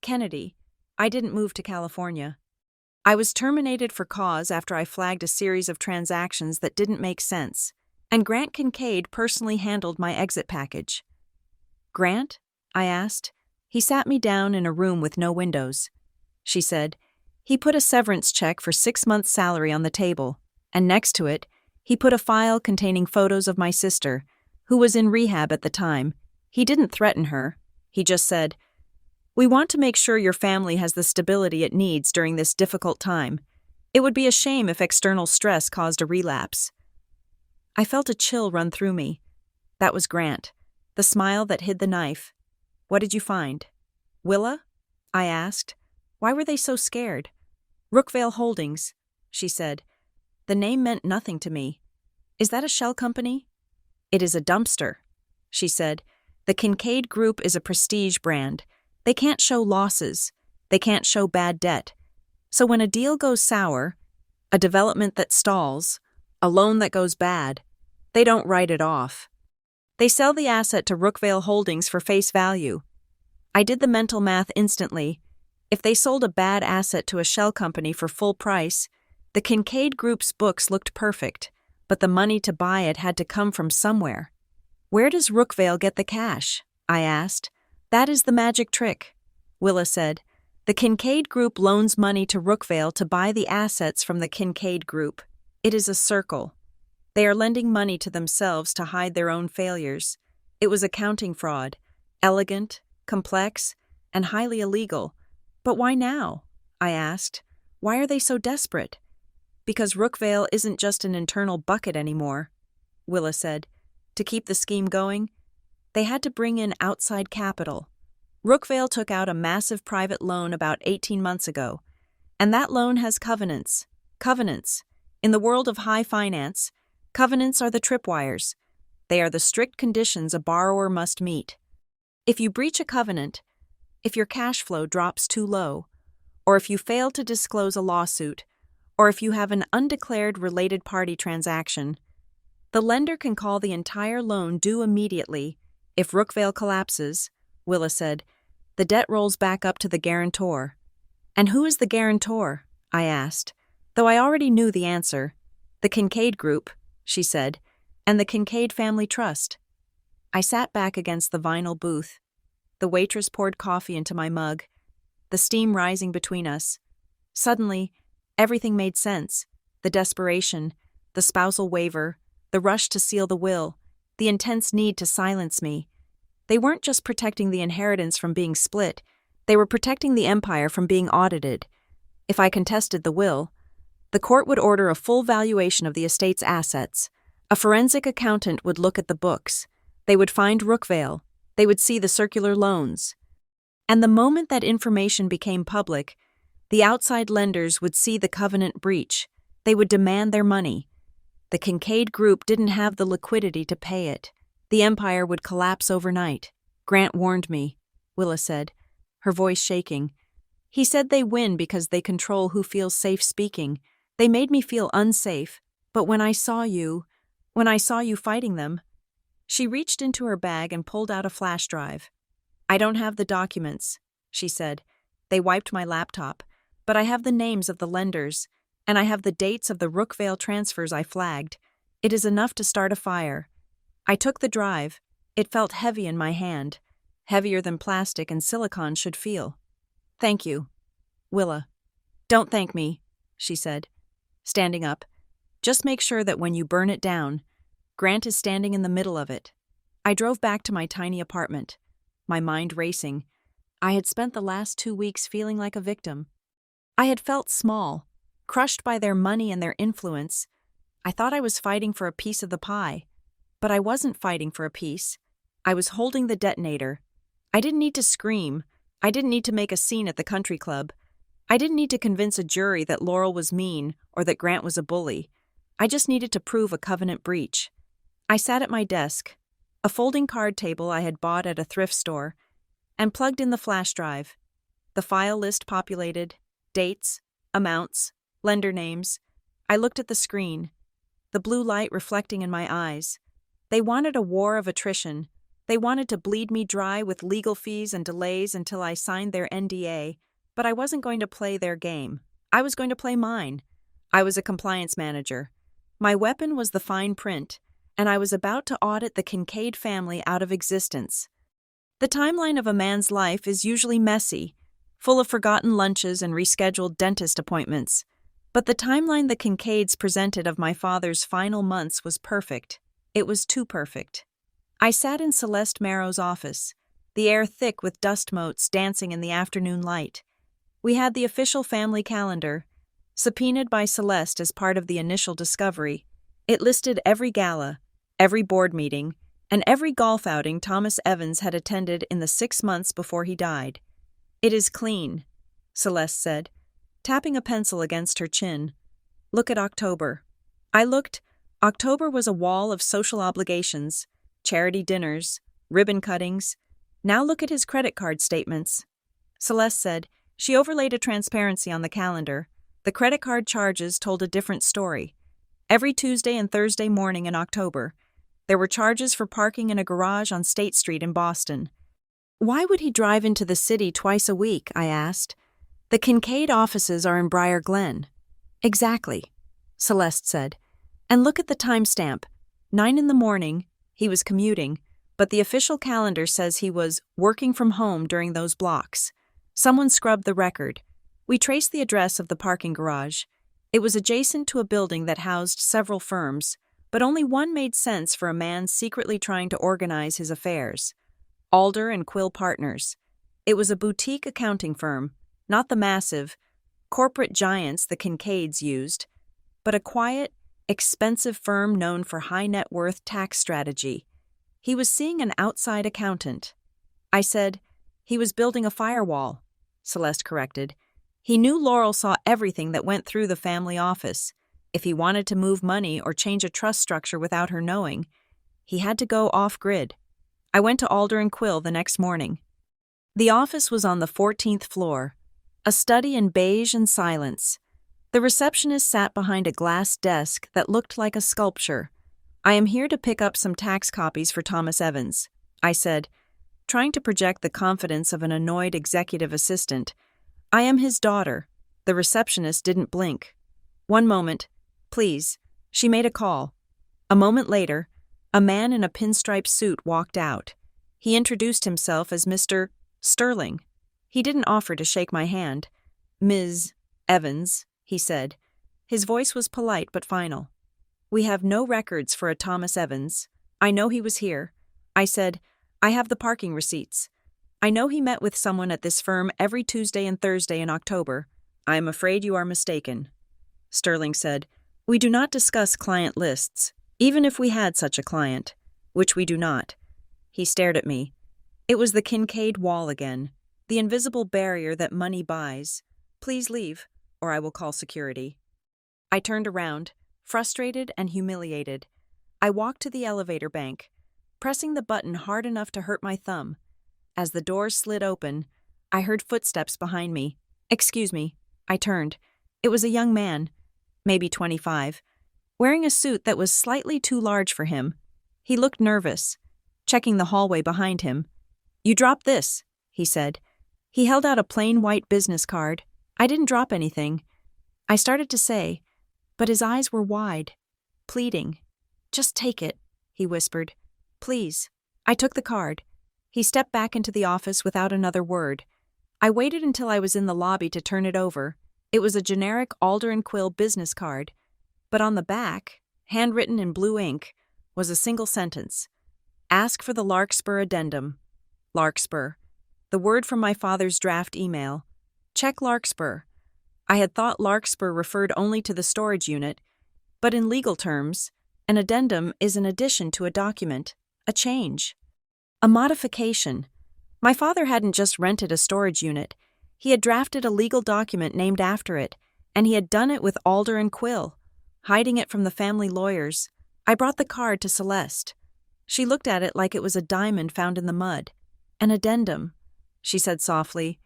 Kennedy, I didn't move to California. I was terminated for cause after I flagged a series of transactions that didn't make sense, and Grant Kincaid personally handled my exit package." "Grant?" I asked. "He sat me down in a room with no windows," she said. "He put a severance check for 6 months' salary on the table, and next to it, he put a file containing photos of my sister, who was in rehab at the time. He didn't threaten her. He just said, "We want to make sure your family has the stability it needs during this difficult time. It would be a shame if external stress caused a relapse." I felt a chill run through me. That was Grant, the smile that hid the knife. "What did you find?" "Willa?" I asked. Why were they so scared? "Rookvale Holdings," she said. The name meant nothing to me. "Is that a shell company?" "It is a dumpster," she said. "The Kincaid Group is a prestige brand. They can't show losses. They can't show bad debt. So when a deal goes sour, a development that stalls, a loan that goes bad, they don't write it off. They sell the asset to Rookvale Holdings for face value." I did the mental math instantly. If they sold a bad asset to a shell company for full price, the Kincaid Group's books looked perfect, but the money to buy it had to come from somewhere. "Where does Rookvale get the cash?" I asked. "That is the magic trick," Willa said. "The Kincaid Group loans money to Rookvale to buy the assets from the Kincaid Group. It is a circle. They are lending money to themselves to hide their own failures. It was accounting fraud, elegant, complex, and highly illegal. But why now?" I asked. "Why are they so desperate?" "Because Rookvale isn't just an internal bucket anymore," Willa said. "To keep the scheme going, they had to bring in outside capital. Rookvale took out a massive private loan about 18 months ago, and that loan has covenants. Covenants. In the world of high finance, covenants are the tripwires. They are the strict conditions a borrower must meet. If you breach a covenant, if your cash flow drops too low, or if you fail to disclose a lawsuit, or if you have an undeclared related party transaction, the lender can call the entire loan due immediately. If Rookvale collapses, Willa said, the debt rolls back up to the guarantor. "And who is the guarantor?" I asked, though I already knew the answer. "The Kincaid Group," she said, "and the Kincaid Family Trust." I sat back against the vinyl booth. The waitress poured coffee into my mug, the steam rising between us. Suddenly, everything made sense. The desperation, the spousal waiver, the rush to seal the will, the intense need to silence me. They weren't just protecting the inheritance from being split, they were protecting the empire from being audited. If I contested the will, the court would order a full valuation of the estate's assets. A forensic accountant would look at the books. They would find Rookvale. They would see the circular loans. And the moment that information became public, the outside lenders would see the covenant breach. They would demand their money. The Kincaid Group didn't have the liquidity to pay it. The empire would collapse overnight. "Grant warned me," Willa said, her voice shaking. "He said they win because they control who feels safe speaking. They made me feel unsafe, but when I saw you fighting them..." She reached into her bag and pulled out a flash drive. "I don't have the documents," she said. "They wiped my laptop, but I have the names of the lenders, and I have the dates of the Rookvale transfers I flagged. It is enough to start a fire." I took the drive. It felt heavy in my hand, heavier than plastic and silicone should feel. "Thank you, Willa." "Don't thank me," she said, standing up. "Just make sure that when you burn it down, Grant is standing in the middle of it." I drove back to my tiny apartment, my mind racing. I had spent the last 2 weeks feeling like a victim. I had felt small, crushed by their money and their influence. I thought I was fighting for a piece of the pie, but I wasn't fighting for a piece. I was holding the detonator. I didn't need to scream. I didn't need to make a scene at the country club. I didn't need to convince a jury that Laurel was mean or that Grant was a bully. I just needed to prove a covenant breach. I sat at my desk, a folding card table I had bought at a thrift store, and plugged in the flash drive. The file list populated, dates, amounts, lender names. I looked at the screen, the blue light reflecting in my eyes. They wanted a war of attrition. They wanted to bleed me dry with legal fees and delays until I signed their NDA, but I wasn't going to play their game. I was going to play mine. I was a compliance manager. My weapon was the fine print, and I was about to audit the Kincaid family out of existence. The timeline of a man's life is usually messy, full of forgotten lunches and rescheduled dentist appointments. But the timeline the Kincaids presented of my father's final months was perfect. It was too perfect. I sat in Celeste Marrow's office, the air thick with dust motes dancing in the afternoon light. We had the official family calendar, subpoenaed by Celeste as part of the initial discovery. It listed every gala, every board meeting, and every golf outing Thomas Evans had attended in the 6 months before he died. "It is clean," Celeste said, tapping a pencil against her chin. "Look at October." I looked. October was a wall of social obligations, charity dinners, ribbon cuttings. "Now look at his credit card statements." Celeste said. She overlaid a transparency on the calendar. The credit card charges told a different story. Every Tuesday and Thursday morning in October, there were charges for parking in a garage on State Street in Boston. "Why would he drive into the city twice a week?" I asked. "The Kincaid offices are in Briar Glen." "Exactly," Celeste said. "And look at the timestamp. 9 in the morning, he was commuting, but the official calendar says he was working from home during those blocks. Someone scrubbed the record. We traced the address of the parking garage. It was adjacent to a building that housed several firms, but only one made sense for a man secretly trying to organize his affairs. Alder and Quill Partners. It was a boutique accounting firm, not the massive, corporate giants the Kincaids used, but a quiet, expensive firm known for high net worth tax strategy. He was seeing an outside accountant. I said, "He was building a firewall," Celeste corrected. "He knew Laurel saw everything that went through the family office. If he wanted to move money or change a trust structure without her knowing, he had to go off-grid." I went to Alder and Quill the next morning. The office was on the 14th floor, a study in beige and silence. The receptionist sat behind a glass desk that looked like a sculpture. "I am here to pick up some tax copies for Thomas Evans," I said, trying to project the confidence of an annoyed executive assistant. "I am his daughter." The receptionist didn't blink. "One moment, please." She made a call. A moment later, a man in a pinstripe suit walked out. He introduced himself as Mr. Sterling. He didn't offer to shake my hand. "Ms. Evans," he said. His voice was polite but final. "We have no records for a Thomas Evans. I know he was here." I said, "I have the parking receipts. I know he met with someone at this firm every Tuesday and Thursday in October. I am afraid you are mistaken." Sterling said, "We do not discuss client lists, even if we had such a client, which we do not." He stared at me. It was the Kincaid wall again, the invisible barrier that money buys. "Please leave, or I will call security." I turned around, frustrated and humiliated. I walked to the elevator bank, pressing the button hard enough to hurt my thumb. As the doors slid open, I heard footsteps behind me. "Excuse me." I turned. It was a young man, maybe 25, wearing a suit that was slightly too large for him. He looked nervous, checking the hallway behind him. "You dropped this," he said. He held out a plain white business card. "I didn't drop anything." I started to say, but his eyes were wide, pleading. "Just take it," he whispered. "Please." I took the card. He stepped back into the office without another word. I waited until I was in the lobby to turn it over. It was a generic Alder and Quill business card, but on the back, handwritten in blue ink, was a single sentence. "Ask for the Larkspur addendum." Larkspur. The word from my father's draft email. Check Larkspur. I had thought Larkspur referred only to the storage unit, but in legal terms, an addendum is an addition to a document, a change, a modification. My father hadn't just rented a storage unit. He had drafted a legal document named after it, and he had done it with Alder and Quill, hiding it from the family lawyers. I brought the card to Celeste. She looked at it like it was a diamond found in the mud. "An addendum," she said softly.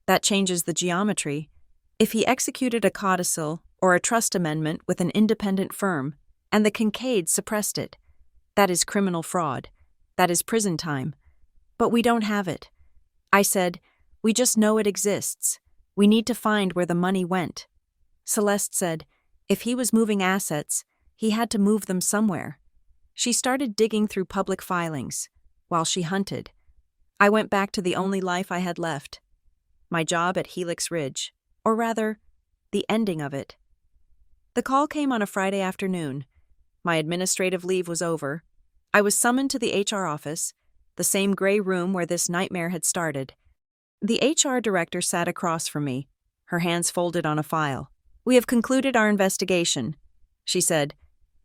"That changes the geometry. If he executed a codicil or a trust amendment with an independent firm, and the Kincaids suppressed it, that is criminal fraud. That is prison time. But we don't have it." I said, "We just know it exists. We need to find where the money went." Celeste said, "If he was moving assets, he had to move them somewhere." She started digging through public filings, while she hunted. I went back to the only life I had left, my job at Helix Ridge, or rather, the ending of it. The call came on a Friday afternoon. My administrative leave was over. I was summoned to the HR office, the same gray room where this nightmare had started. The HR director sat across from me, her hands folded on a file. "We have concluded our investigation," she said.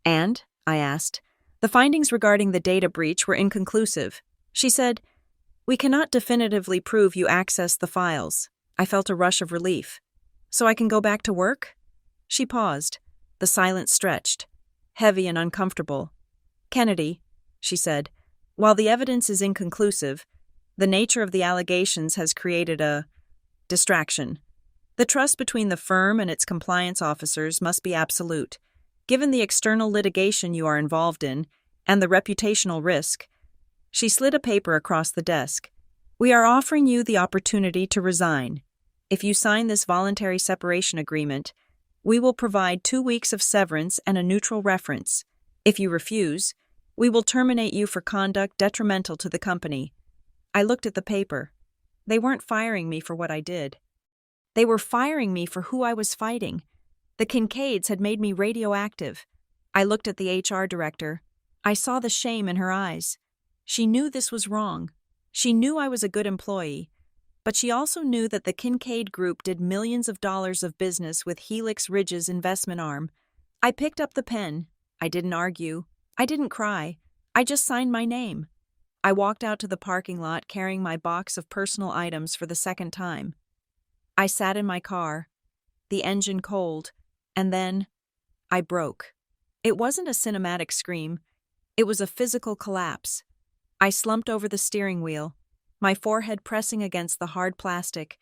"And?" I asked. "The findings regarding the data breach were inconclusive." She said, "We cannot definitively prove you accessed the files." I felt a rush of relief. "So I can go back to work?" She paused. The silence stretched, heavy and uncomfortable. "Kennedy," she said, "while the evidence is inconclusive, the nature of the allegations has created a distraction. The trust between the firm and its compliance officers must be absolute. Given the external litigation you are involved in and the reputational risk," she slid a paper across the desk, "we are offering you the opportunity to resign. If you sign this voluntary separation agreement, we will provide 2 weeks of severance and a neutral reference. If you refuse, we will terminate you for conduct detrimental to the company." I looked at the paper. They weren't firing me for what I did. They were firing me for who I was fighting. The Kincaids had made me radioactive. I looked at the HR director. I saw the shame in her eyes. She knew this was wrong. She knew I was a good employee. But she also knew that the Kincaid Group did millions of dollars of business with Helix Ridge's investment arm. I picked up the pen. I didn't argue. I didn't cry. I just signed my name. I walked out to the parking lot carrying my box of personal items for the second time. I sat in my car, the engine cold, and then I broke. It wasn't a cinematic scream. It was a physical collapse. I slumped over the steering wheel, my forehead pressing against the hard plastic.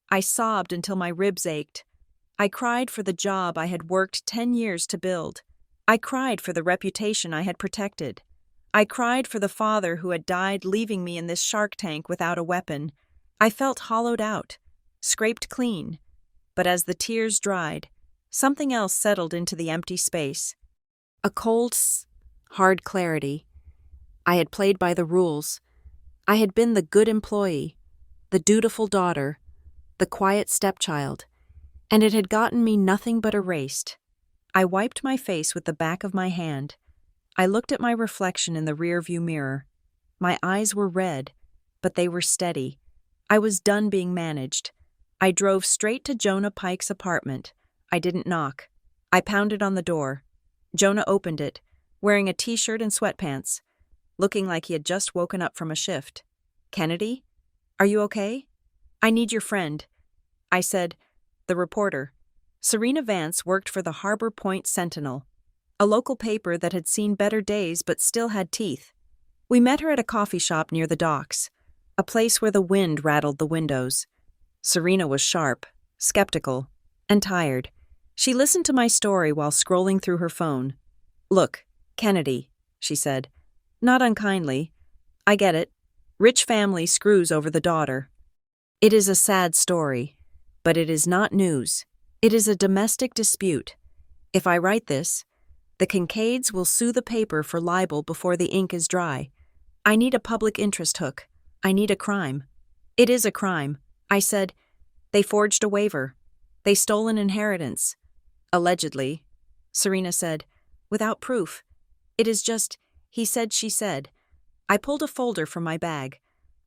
I sobbed until my ribs ached. I cried for the job I had worked 10 years to build. I cried for the reputation I had protected. I cried for the father who had died leaving me in this shark tank without a weapon. I felt hollowed out, scraped clean. But as the tears dried, something else settled into the empty space. A cold, hard clarity. I had played by the rules. I had been the good employee, the dutiful daughter, the quiet stepchild, and it had gotten me nothing but erased. I wiped my face with the back of my hand. I looked at my reflection in the rearview mirror. My eyes were red, but they were steady. I was done being managed. I drove straight to Jonah Pike's apartment. I didn't knock. I pounded on the door. Jonah opened it, wearing a t-shirt and sweatpants, looking like he had just woken up from a shift. "Kennedy? Are you okay?" "I need your friend," I said. "The reporter." Serena Vance worked for the Harbor Point Sentinel, a local paper that had seen better days but still had teeth. We met her at a coffee shop near the docks, a place where the wind rattled the windows. Serena was sharp, skeptical, and tired. She listened to my story while scrolling through her phone. "Look, Kennedy," she said, not unkindly. "I get it. Rich family screws over the daughter. It is a sad story, but it is not news. It is a domestic dispute. If I write this, the Kincaids will sue the paper for libel before the ink is dry. I need a public interest hook. I need a crime." "It is a crime," I said. "They forged a waiver. They stole an inheritance." "Allegedly," Serena said, "without proof. It is just, he said, she said." I pulled a folder from my bag.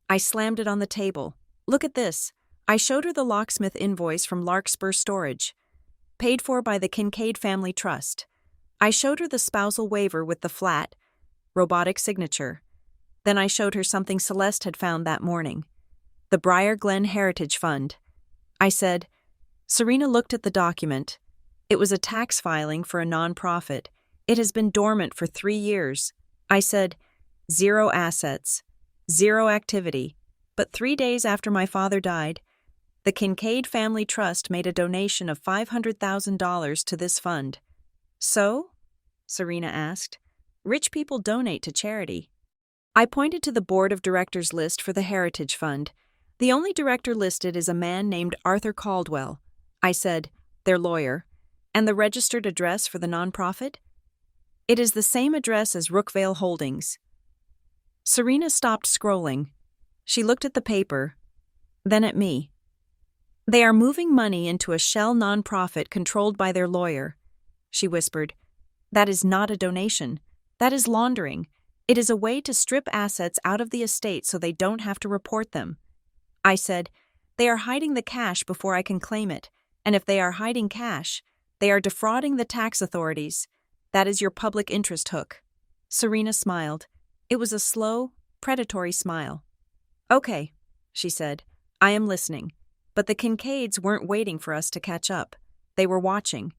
I slammed it on the table. "Look at this." I showed her the locksmith invoice from Larkspur Storage, paid for by the Kincaid Family Trust. I showed her the spousal waiver with the flat, robotic signature. Then I showed her something Celeste had found that morning. The Briar Glen Heritage Fund. I said, Serena looked at the document. It was a tax filing for a nonprofit. It has been dormant for 3 years. I said, 0 assets, 0 activity. But 3 days after my father died, the Kincaid Family Trust made a donation of $500,000 to this fund. "So?" Serena asked. "Rich people donate to charity." I pointed to the board of directors list for the Heritage Fund. The only director listed is a man named Arthur Caldwell. I said, "Their lawyer." "And the registered address for the nonprofit?" "It is the same address as Rookvale Holdings." Serena stopped scrolling. She looked at the paper, then at me. "They are moving money into a shell nonprofit controlled by their lawyer," she whispered. "That is not a donation. That is laundering. It is a way to strip assets out of the estate so they don't have to report them. I said, they are hiding the cash before I can claim it, and if they are hiding cash, they are defrauding the tax authorities. That is your public interest hook. Serena smiled. It was a slow, predatory smile. Okay, she said, I am listening. But the Kincaids weren't waiting for us to catch up. They were watching.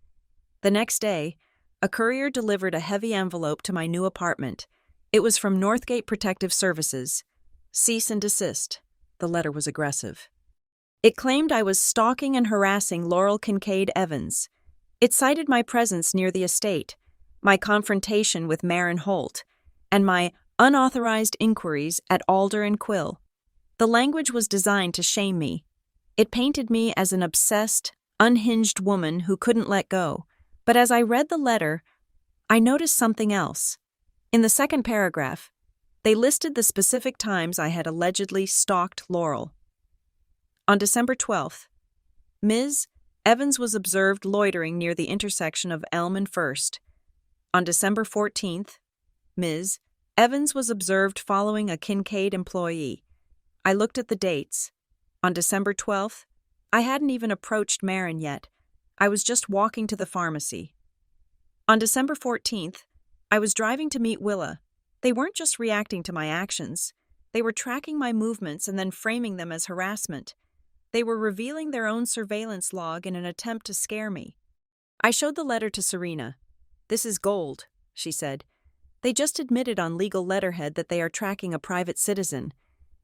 The next day, a courier delivered a heavy envelope to my new apartment. It was from Northgate Protective Services. Cease and desist. The letter was aggressive. It claimed I was stalking and harassing Laurel Kincaid Evans. It cited my presence near the estate, my confrontation with Marin Holt, and my unauthorized inquiries at Alder and Quill. The language was designed to shame me. It painted me as an obsessed, unhinged woman who couldn't let go. But as I read the letter, I noticed something else. In the second paragraph, they listed the specific times I had allegedly stalked Laurel. On December 12th, Ms. Evans was observed loitering near the intersection of Elm and First. On December 14th, Ms. Evans was observed following a Kincaid employee. I looked at the dates. On December 12th, I hadn't even approached Marin yet. I was just walking to the pharmacy. On December 14th, I was driving to meet Willa. They weren't just reacting to my actions. They were tracking my movements and then framing them as harassment. They were revealing their own surveillance log in an attempt to scare me. I showed the letter to Serena. This is gold, she said. They just admitted on legal letterhead that they are tracking a private citizen.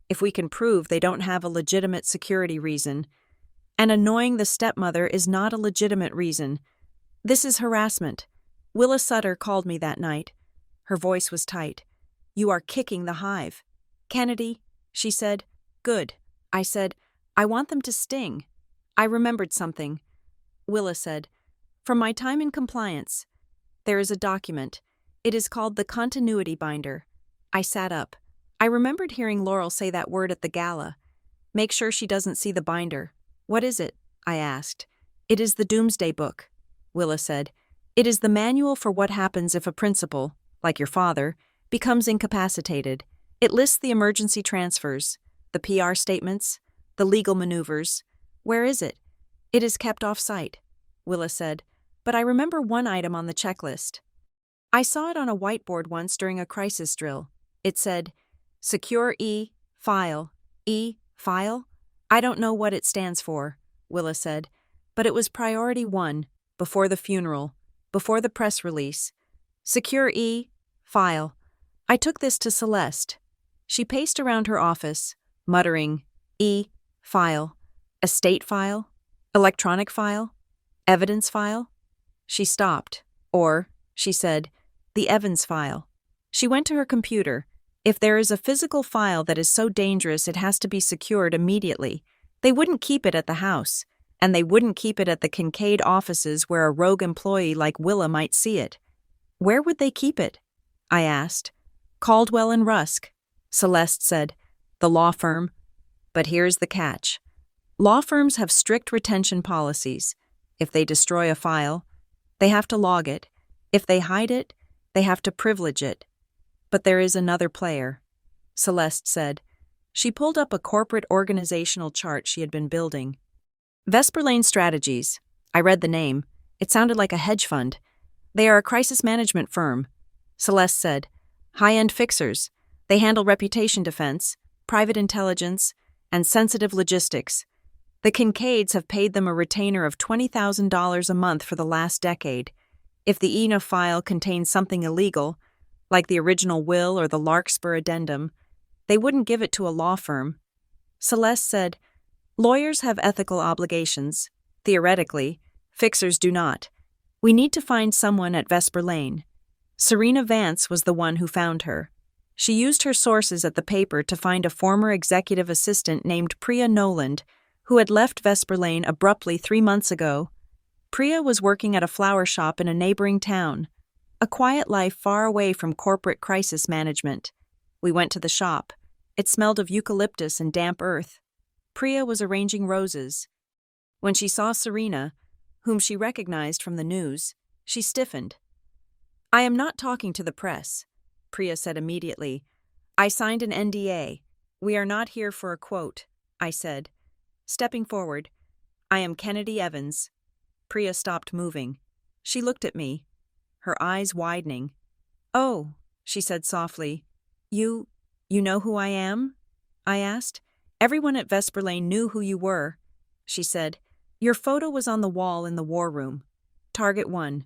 If we can prove they don't have a legitimate security reason, and annoying the stepmother is not a legitimate reason. This is harassment. Willa Sutter called me that night. Her voice was tight. You are kicking the hive. Kennedy, she said. Good. I said, I want them to sting. I remembered something. Willa said, from my time in compliance, there is a document. It is called the continuity binder. I sat up. I remembered hearing Laurel say that word at the gala. Make sure she doesn't see the binder. What is it? I asked. It is the Doomsday Book, Willa said. It is the manual for what happens if a principal, like your father, becomes incapacitated. It lists the emergency transfers, the PR statements, the legal maneuvers. Where is it? It is kept off-site, Willa said, but I remember one item on the checklist. I saw it on a whiteboard once during a crisis drill. It said, Secure E, File, E, File? I don't know what it stands for, Willa said, but it was priority 1, before the funeral, before the press release. Secure E, File. I took this to Celeste. She paced around her office, muttering, E, File, estate file, electronic file, evidence file. She stopped, or, she said, the Evans file. She went to her computer. If there is a physical file that is so dangerous it has to be secured immediately, they wouldn't keep it at the house, and they wouldn't keep it at the Kincaid offices where a rogue employee like Willa might see it. Where would they keep it? I asked. Caldwell and Rusk, Celeste said. The law firm. But here's the catch. Law firms have strict retention policies. If they destroy a file, they have to log it. If they hide it, they have to privilege it. But there is another player, Celeste said. She pulled up a corporate organizational chart she had been building. Vesper Lane Strategies. I read the name. It sounded like a hedge fund. They are a crisis management firm, Celeste said. High-end fixers. They handle reputation defense, private intelligence, and sensitive logistics. The Kincaids have paid them a retainer of $20,000 a month for the last decade. If the ENA file contains something illegal, like the original will or the Larkspur addendum, they wouldn't give it to a law firm. Celeste said, lawyers have ethical obligations. Theoretically, fixers do not. We need to find someone at Vesper Lane. Serena Vance was the one who found her. She used her sources at the paper to find a former executive assistant named Priya Noland, who had left Vesper Lane abruptly 3 months ago. Priya was working at a flower shop in a neighboring town, a quiet life far away from corporate crisis management. We went to the shop. It smelled of eucalyptus and damp earth. Priya was arranging roses. When she saw Serena, whom she recognized from the news, she stiffened. I am not talking to the press. Priya said immediately. I signed an NDA. We are not here for a quote, I said. Stepping forward, I am Kennedy Evans. Priya stopped moving. She looked at me, her eyes widening. Oh, she said softly. You know who I am? I asked. Everyone at Vesper Lane knew who you were, she said. Your photo was on the wall in the war room. Target 1.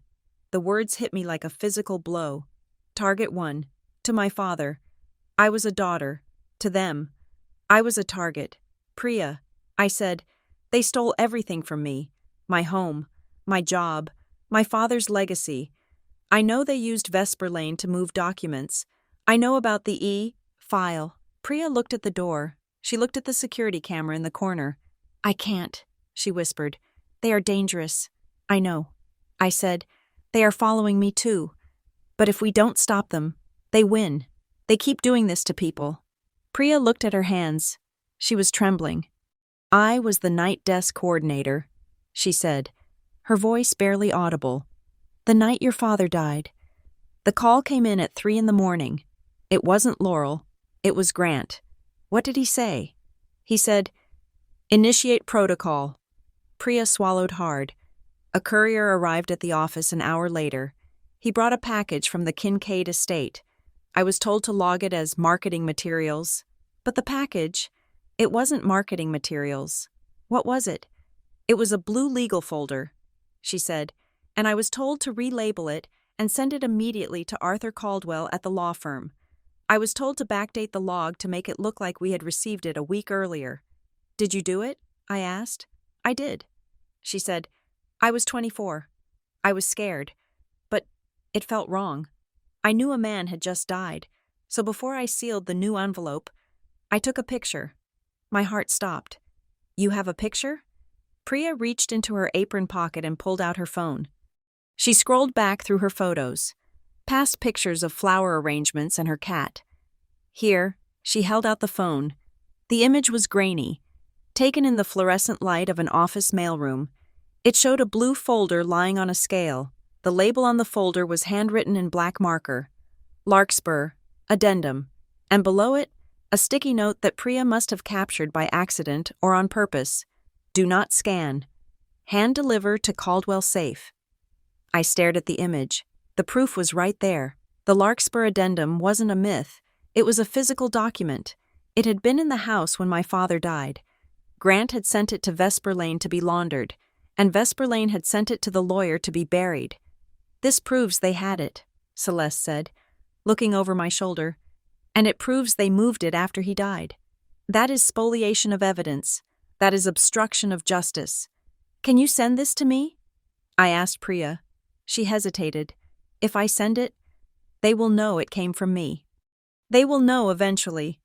The words hit me like a physical blow. Target 1. To my father. I was a daughter. To them. I was a target. Priya, I said, they stole everything from me. My home, my job, my father's legacy. I know they used Vesper Lane to move documents. I know about the E-file. Priya looked at the door. She looked at the security camera in the corner. I can't, she whispered. They are dangerous. I know. I said, they are following me too. But if we don't stop them, they win. They keep doing this to people. Priya looked at her hands. She was trembling. I was the night desk coordinator, she said, her voice barely audible. The night your father died. The call came in at 3 a.m. It wasn't Laurel. It was Grant. What did he say? He said, initiate protocol. Priya swallowed hard. A courier arrived at the office an hour later. He brought a package from the Kincaid estate. I was told to log it as marketing materials. But the package, it wasn't marketing materials. What was it? It was a blue legal folder, she said, and I was told to relabel it and send it immediately to Arthur Caldwell at the law firm. I was told to backdate the log to make it look like we had received it a week earlier. Did you do it? I asked. I did, she said. I was 24. I was scared, but it felt wrong. I knew a man had just died, so before I sealed the new envelope, I took a picture. My heart stopped. You have a picture? Priya reached into her apron pocket and pulled out her phone. She scrolled back through her photos, past pictures of flower arrangements and her cat. Here, she held out the phone. The image was grainy, taken in the fluorescent light of an office mailroom. It showed a blue folder lying on a scale. The label on the folder was handwritten in black marker. Larkspur, Addendum, and below it, a sticky note that Priya must have captured by accident or on purpose. Do not scan. Hand deliver to Caldwell safe. I stared at the image. The proof was right there. The Larkspur Addendum wasn't a myth. It was a physical document. It had been in the house when my father died. Grant had sent it to Vesper Lane to be laundered, and Vesper Lane had sent it to the lawyer to be buried. This proves they had it, Celeste said, looking over my shoulder. And it proves they moved it after he died. That is spoliation of evidence. That is obstruction of justice. Can you send this to me? I asked Priya. She hesitated. If I send it, they will know it came from me. They will know eventually,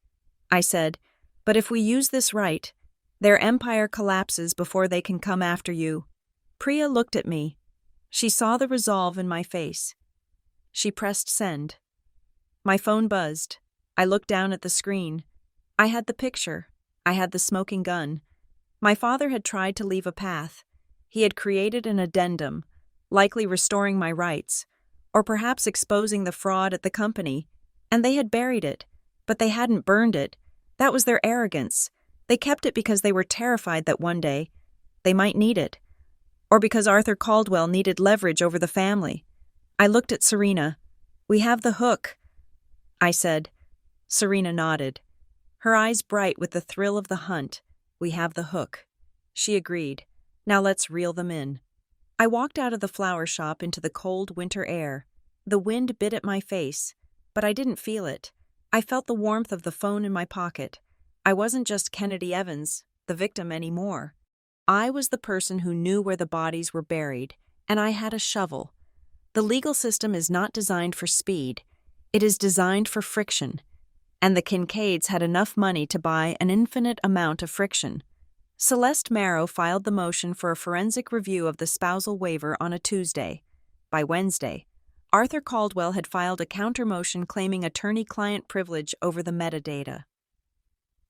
I said, but if we use this right, their empire collapses before they can come after you. Priya looked at me. She saw the resolve in my face. She pressed send. My phone buzzed. I looked down at the screen. I had the picture. I had the smoking gun. My father had tried to leave a path. He had created an addendum, likely restoring my rights, or perhaps exposing the fraud at the company, and they had buried it, but they hadn't burned it. That was their arrogance. They kept it because they were terrified that one day they might need it, or because Arthur Caldwell needed leverage over the family. I looked at Serena. We have the hook, I said. Serena nodded, her eyes bright with the thrill of the hunt. We have the hook. She agreed. Now let's reel them in. I walked out of the flower shop into the cold winter air. The wind bit at my face, but I didn't feel it. I felt the warmth of the phone in my pocket. I wasn't just Kennedy Evans, the victim anymore. I was the person who knew where the bodies were buried, and I had a shovel. The legal system is not designed for speed. It is designed for friction. And the Kincaids had enough money to buy an infinite amount of friction. Celeste Marrow filed the motion for a forensic review of the spousal waiver on a Tuesday. By Wednesday, Arthur Caldwell had filed a counter-motion claiming attorney-client privilege over the metadata.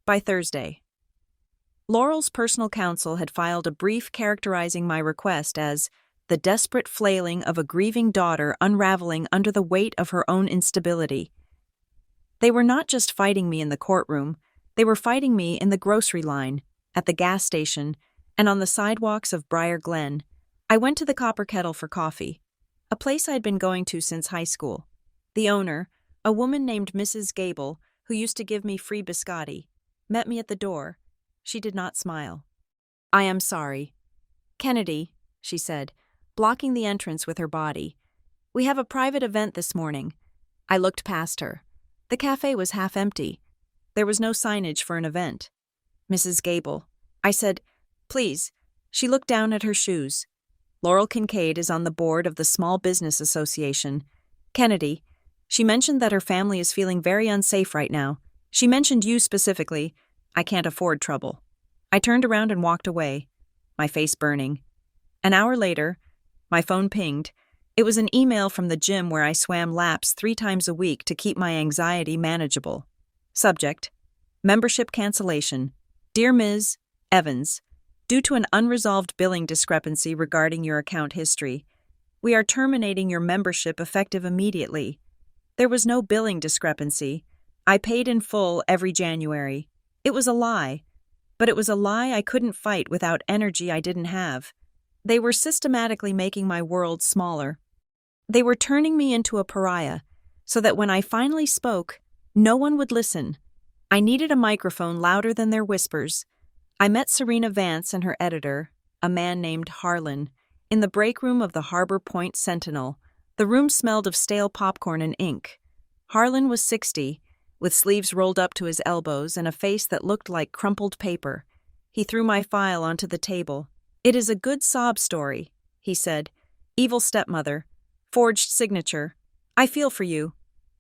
By Thursday, Laurel's personal counsel had filed a brief characterizing my request as the desperate flailing of a grieving daughter unraveling under the weight of her own instability. They were not just fighting me in the courtroom, they were fighting me in the grocery line, at the gas station, and on the sidewalks of Briar Glen. I went to the Copper Kettle for coffee, a place I'd been going to since high school. The owner, a woman named Mrs. Gable, who used to give me free biscotti, met me at the door. She did not smile. "I am sorry." "Kennedy," she said, blocking the entrance with her body. "We have a private event this morning." I looked past her. The cafe was half empty. There was no signage for an event. "Mrs. Gable," I said, "please." She looked down at her shoes. "Laurel Kincaid is on the board of the Small Business Association. Kennedy, she mentioned that her family is feeling very unsafe right now. She mentioned you specifically. I can't afford trouble." I turned around and walked away, my face burning. An hour later, my phone pinged. It was an email from the gym where I swam laps 3 times a week to keep my anxiety manageable. Subject: membership cancellation. "Dear Ms. Evans, due to an unresolved billing discrepancy regarding your account history, we are terminating your membership effective immediately." There was no billing discrepancy. I paid in full every January. It was a lie, but it was a lie I couldn't fight without energy I didn't have. They were systematically making my world smaller. They were turning me into a pariah, so that when I finally spoke, no one would listen. I needed a microphone louder than their whispers. I met Serena Vance and her editor, a man named Harlan, in the break room of the Harbor Point Sentinel. The room smelled of stale popcorn and ink. Harlan was 60, with sleeves rolled up to his elbows and a face that looked like crumpled paper. He threw my file onto the table. "It is a good sob story," he said. "Evil stepmother. Forged signature. I feel for you,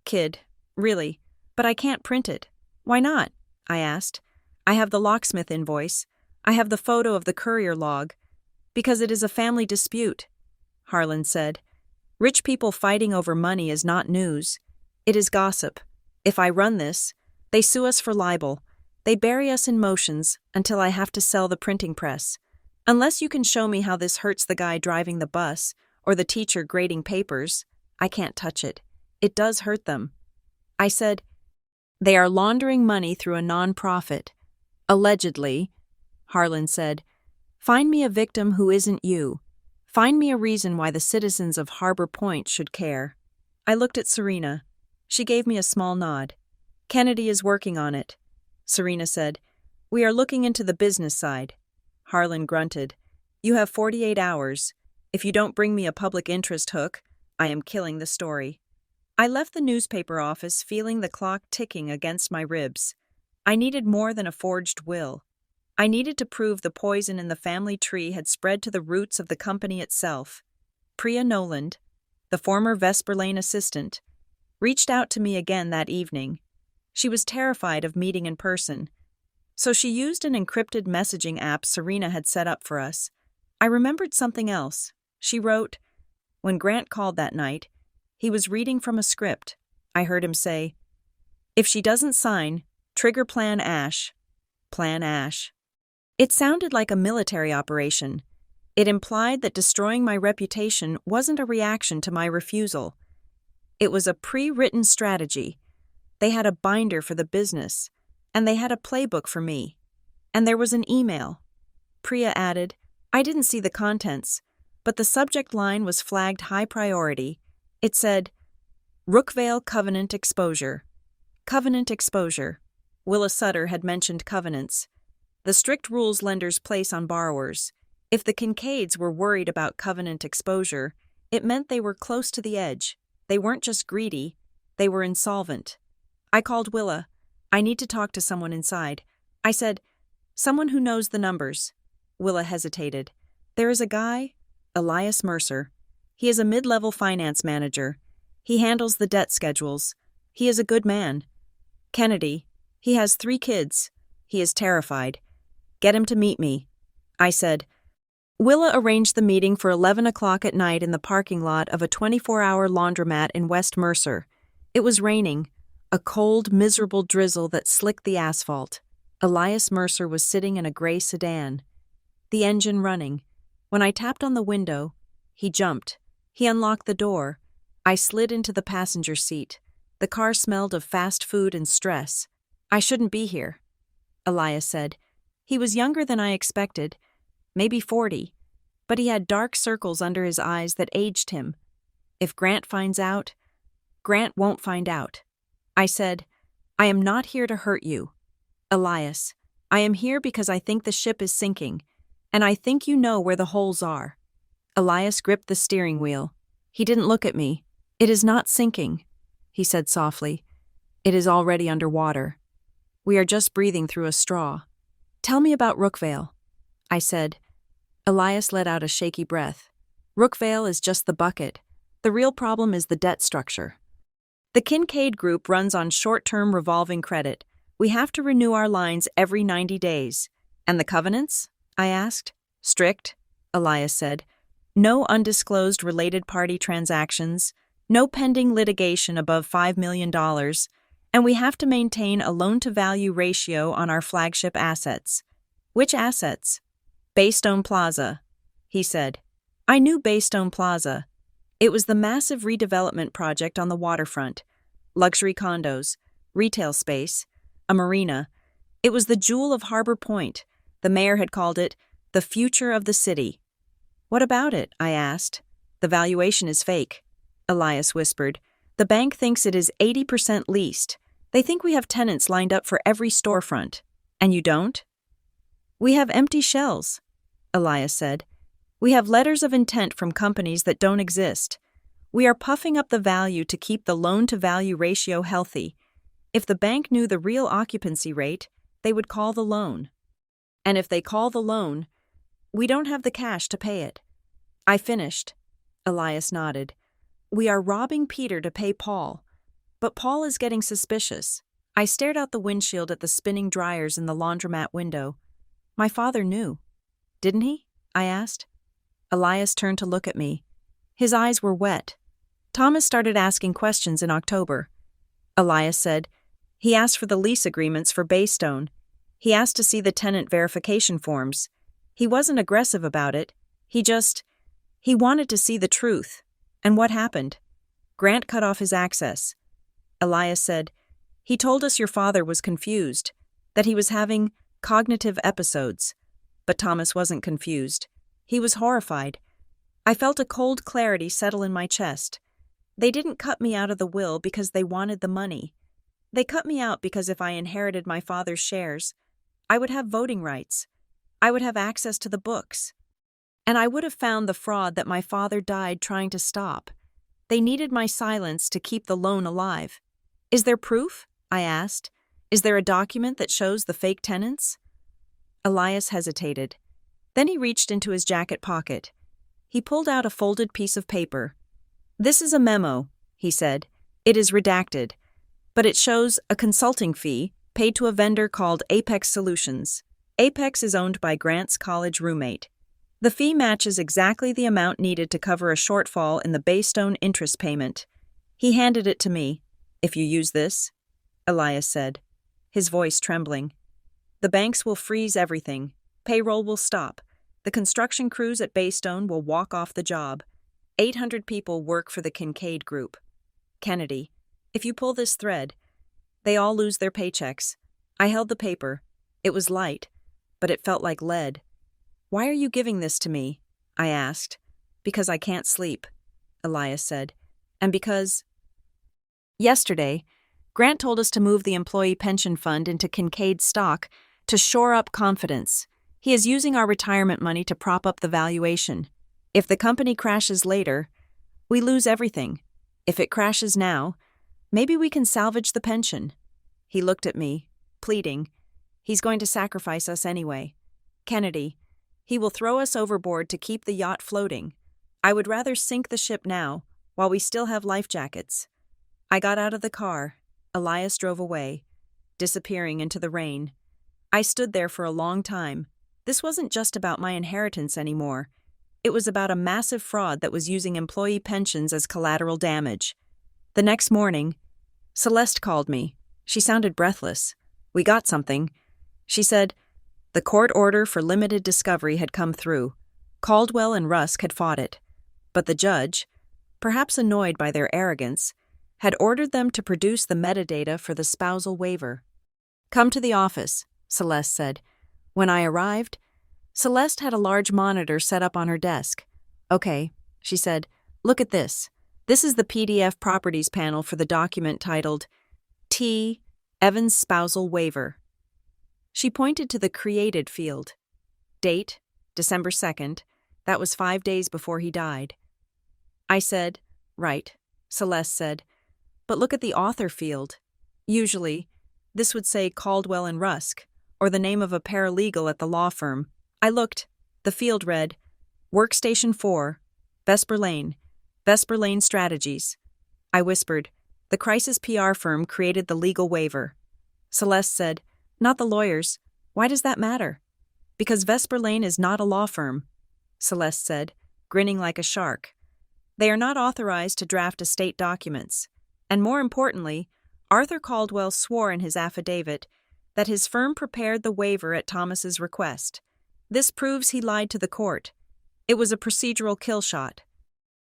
kid, really, but I can't print it." "Why not?" I asked. "I have the locksmith invoice. I have the photo of the courier log." "Because it is a family dispute," Harlan said. "Rich people fighting over money is not news. It is gossip. If I run this, they sue us for libel. They bury us in motions until I have to sell the printing press. Unless you can show me how this hurts the guy driving the bus or the teacher grading papers, I can't touch it. It does hurt them." I said, "They are laundering money through a non-profit. Allegedly," Harlan said. "Find me a victim who isn't you. Find me a reason why the citizens of Harbor Point should care." I looked at Serena. She gave me a small nod. "Kennedy is working on it." Serena said, "We are looking into the business side." Harlan grunted, "You have 48 hours. If you don't bring me a public interest hook, I am killing the story." I left the newspaper office feeling the clock ticking against my ribs. I needed more than a forged will. I needed to prove the poison in the family tree had spread to the roots of the company itself. Priya Noland, the former Vesper Lane assistant, reached out to me again that evening. She was terrified of meeting in person, so she used an encrypted messaging app Serena had set up for us. I remembered something else. She wrote, "When Grant called that night, he was reading from a script. I heard him say, 'If she doesn't sign, trigger Plan Ash. Plan Ash.'" It sounded like a military operation. It implied that destroying my reputation wasn't a reaction to my refusal. It was a pre-written strategy. They had a binder for the business, and they had a playbook for me. And there was an email. Priya added, "I didn't see the contents, but the subject line was flagged high priority. It said, 'Rookvale Covenant Exposure.'" Covenant exposure. Willa Sutter had mentioned covenants. The strict rules lenders place on borrowers. If the Kincaids were worried about covenant exposure, it meant they were close to the edge. They weren't just greedy, they were insolvent. I called Willa. "I need to talk to someone inside." I said, "Someone who knows the numbers." Willa hesitated. "There is a guy, Elias Mercer. He is a mid-level finance manager. He handles the debt schedules. He is a good man. Kennedy, he has 3 kids. He is terrified. Get him to meet me." I said. Willa arranged the meeting for 11 o'clock at night in the parking lot of a 24-hour laundromat in West Mercer. It was raining, a cold, miserable drizzle that slicked the asphalt. Elias Mercer was sitting in a gray sedan, the engine running. When I tapped on the window, he jumped. He unlocked the door. I slid into the passenger seat. The car smelled of fast food and stress. I shouldn't be here, Elias said. He was younger than I expected, maybe 40, but he had dark circles under his eyes that aged him. If Grant finds out, Grant won't find out. I said, I am not here to hurt you. Elias, I am here because I think the ship is sinking, and I think you know where the holes are. Elias gripped the steering wheel. He didn't look at me. It is not sinking, he said softly. It is already underwater. We are just breathing through a straw. Tell me about Rookvale, I said. Elias let out a shaky breath. Rookvale is just the bucket. The real problem is the debt structure. The Kincaid Group runs on short-term revolving credit. We have to renew our lines every 90 days. And the covenants? I asked. Strict, Elias said. No undisclosed related party transactions, no pending litigation above $5 million, and we have to maintain a loan-to-value ratio on our flagship assets. Which assets? Baystone Plaza, he said. I knew Baystone Plaza. It was the massive redevelopment project on the waterfront. Luxury condos, retail space, a marina. It was the jewel of Harbor Point. The mayor had called it the future of the city. What about it? I asked. The valuation is fake, Elias whispered. The bank thinks it is 80% leased. They think we have tenants lined up for every storefront. And you don't? We have empty shells, Elias said. We have letters of intent from companies that don't exist. We are puffing up the value to keep the loan-to-value ratio healthy. If the bank knew the real occupancy rate, they would call the loan. And if they call the loan, we don't have the cash to pay it. I finished. Elias nodded. We are robbing Peter to pay Paul. But Paul is getting suspicious. I stared out the windshield at the spinning dryers in the laundromat window. My father knew. Didn't he? I asked. Elias turned to look at me. His eyes were wet. Thomas started asking questions in October. Elias said, he asked for the lease agreements for Baystone. He asked to see the tenant verification forms. He wasn't aggressive about it. He wanted to see the truth. And what happened? Grant cut off his access. Elias said, he told us your father was confused, that he was having cognitive episodes. But Thomas wasn't confused. He was horrified. I felt a cold clarity settle in my chest. They didn't cut me out of the will because they wanted the money. They cut me out because if I inherited my father's shares, I would have voting rights. I would have access to the books. And I would have found the fraud that my father died trying to stop. They needed my silence to keep the loan alive. Is there proof? I asked. Is there a document that shows the fake tenants? Elias hesitated. Then he reached into his jacket pocket. He pulled out a folded piece of paper. This is a memo, he said. It is redacted, but it shows a consulting fee paid to a vendor called Apex Solutions. Apex is owned by Grant's college roommate. The fee matches exactly the amount needed to cover a shortfall in the Baystone interest payment. He handed it to me. If you use this, Elias said, his voice trembling. The banks will freeze everything. Payroll will stop. The construction crews at Baystone will walk off the job. 800 people work for the Kincaid Group. Kennedy, if you pull this thread, they all lose their paychecks. I held the paper. It was light, but it felt like lead. Why are you giving this to me? I asked. Because I can't sleep, Elias said. And because... Yesterday, Grant told us to move the employee pension fund into Kincaid stock to shore up confidence. He is using our retirement money to prop up the valuation. If the company crashes later, we lose everything. If it crashes now, maybe we can salvage the pension. He looked at me, pleading. He's going to sacrifice us anyway. Kennedy, he will throw us overboard to keep the yacht floating. I would rather sink the ship now, while we still have life jackets. I got out of the car. Elias drove away, disappearing into the rain. I stood there for a long time. This wasn't just about my inheritance anymore. It was about a massive fraud that was using employee pensions as collateral damage. The next morning, Celeste called me. She sounded breathless. We got something. She said, the court order for limited discovery had come through. Caldwell and Rusk had fought it. But the judge, perhaps annoyed by their arrogance, had ordered them to produce the metadata for the spousal waiver. "Come to the office," Celeste said. When I arrived, Celeste had a large monitor set up on her desk. "Okay," she said, "look at this. This is the PDF properties panel for the document titled T. Evans Spousal Waiver." She pointed to the created field. Date, December 2nd. That was 5 days before he died. I said, "Right," Celeste said. "But look at the author field. Usually, this would say Caldwell and Rusk, or the name of a paralegal at the law firm." I looked. The field read, Workstation 4, Vesper Lane Strategies. I whispered, "The crisis PR firm created the legal waiver." Celeste said, "Not the lawyers. Why does that matter?" "Because Vesper Lane is not a law firm," Celeste said, grinning like a shark. "They are not authorized to draft estate documents. And more importantly, Arthur Caldwell swore in his affidavit that his firm prepared the waiver at Thomas's request. This proves he lied to the court. It was a procedural kill shot.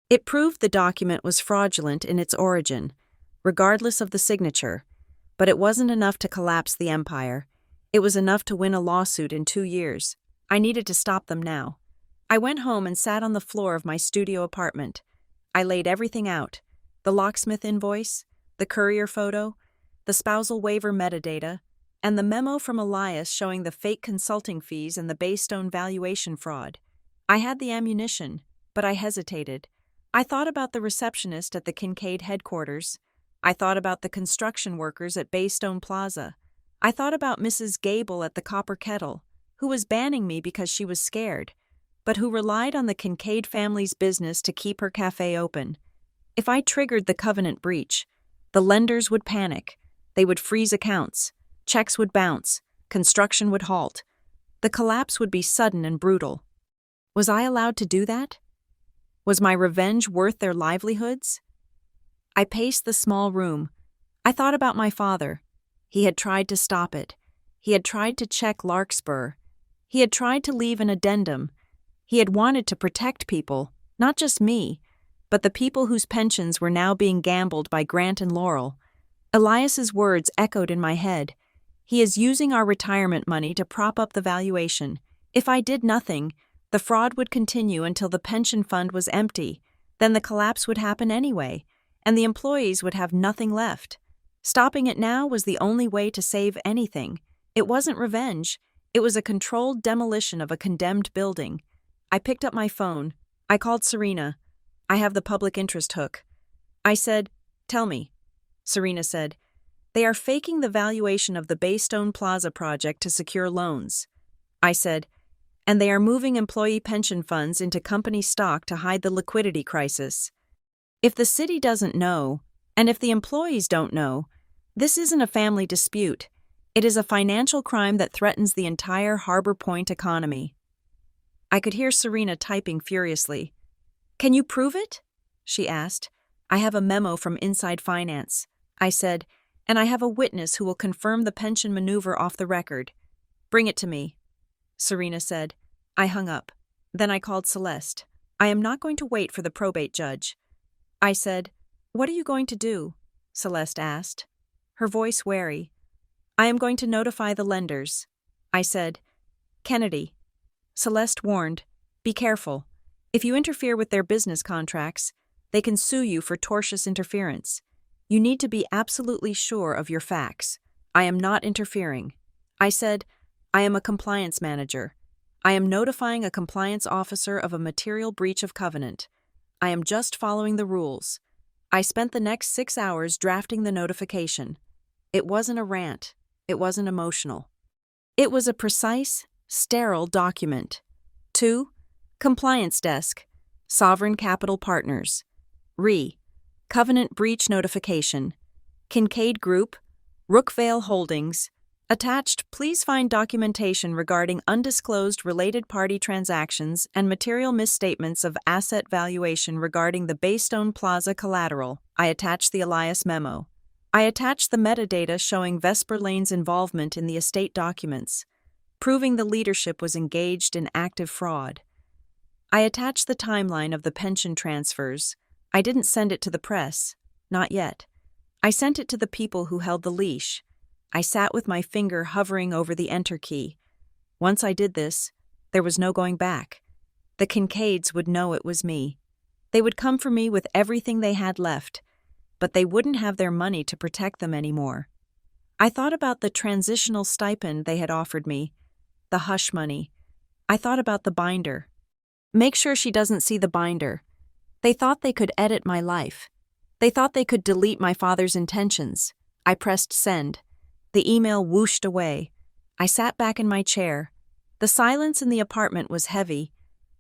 It proved the document was fraudulent in its origin, regardless of the signature, but it wasn't enough to collapse the empire. It was enough to win a lawsuit in 2 years. I needed to stop them now. I went home and sat on the floor of my studio apartment. I laid everything out: the locksmith invoice, the courier photo, the spousal waiver metadata, and the memo from Elias showing the fake consulting fees and the Baystone valuation fraud. I had the ammunition, but I hesitated. I thought about the receptionist at the Kincaid headquarters. I thought about the construction workers at Baystone Plaza. I thought about Mrs. Gable at the Copper Kettle, who was banning me because she was scared, but who relied on the Kincaid family's business to keep her cafe open. If I triggered the covenant breach, the lenders would panic. They would freeze accounts. Checks would bounce. Construction would halt. The collapse would be sudden and brutal. Was I allowed to do that? Was my revenge worth their livelihoods? I paced the small room. I thought about my father. He had tried to stop it. He had tried to check Larkspur. He had tried to leave an addendum. He had wanted to protect people, not just me, but the people whose pensions were now being gambled by Grant and Laurel. Elias's words echoed in my head. He is using our retirement money to prop up the valuation. If I did nothing, the fraud would continue until the pension fund was empty. Then the collapse would happen anyway, and the employees would have nothing left. Stopping it now was the only way to save anything. It wasn't revenge. It was a controlled demolition of a condemned building. I picked up my phone. I called Serena. "I have the public interest hook." I said, "Tell me." Serena said, "They are faking the valuation of the Baystone Plaza project to secure loans." I said, "And they are moving employee pension funds into company stock to hide the liquidity crisis. If the city doesn't know, and if the employees don't know, this isn't a family dispute. It is a financial crime that threatens the entire Harbor Point economy." I could hear Serena typing furiously. "Can you prove it?" she asked. "I have a memo from Inside Finance," I said, "and I have a witness who will confirm the pension maneuver off the record." "Bring it to me," Serena said. I hung up. Then I called Celeste. "I am not going to wait for the probate judge." I said, "What are you going to do?" Celeste asked, her voice wary. "I am going to notify the lenders." I said, "Kennedy." Celeste warned, "Be careful. If you interfere with their business contracts, they can sue you for tortious interference. You need to be absolutely sure of your facts. I am not interfering." I said, "I am a compliance manager. I am notifying a compliance officer of a material breach of covenant. I am just following the rules." I spent the next 6 hours drafting the notification. It wasn't a rant. It wasn't emotional. It was a precise, sterile document. To Compliance Desk, Sovereign Capital Partners. Covenant Breach Notification. Kincaid Group, Rookvale Holdings. Attached, please find documentation regarding undisclosed related party transactions and material misstatements of asset valuation regarding the Baystone Plaza collateral. I attached the Elias memo. I attached the metadata showing Vesper Lane's involvement in the estate documents, proving the leadership was engaged in active fraud. I attached the timeline of the pension transfers. I didn't send it to the press. Not yet. I sent it to the people who held the leash. I sat with my finger hovering over the enter key. Once I did this, there was no going back. The Kincaids would know it was me. They would come for me with everything they had left, but they wouldn't have their money to protect them anymore. I thought about the transitional stipend they had offered me, the hush money. I thought about the binder. Make sure she doesn't see the binder. They thought they could edit my life. They thought they could delete my father's intentions. I pressed send. The email whooshed away. I sat back in my chair. The silence in the apartment was heavy,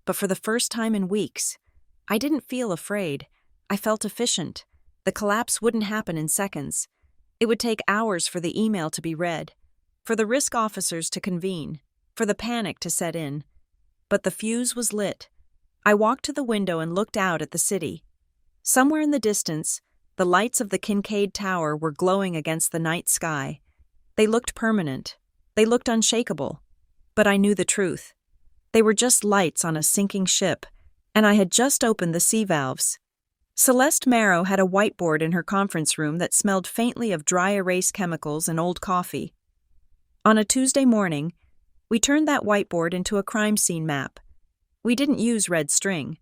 but for the first time in weeks, I didn't feel afraid. I felt efficient. The collapse wouldn't happen in seconds. It would take hours for the email to be read, for the risk officers to convene, for the panic to set in. But the fuse was lit. I walked to the window and looked out at the city. Somewhere in the distance, the lights of the Kincaid Tower were glowing against the night sky. They looked permanent. They looked unshakable. But I knew the truth. They were just lights on a sinking ship, and I had just opened the sea valves. Celeste Marrow had a whiteboard in her conference room that smelled faintly of dry erase chemicals and old coffee. On a Tuesday morning, we turned that whiteboard into a crime scene map. We didn't use red string.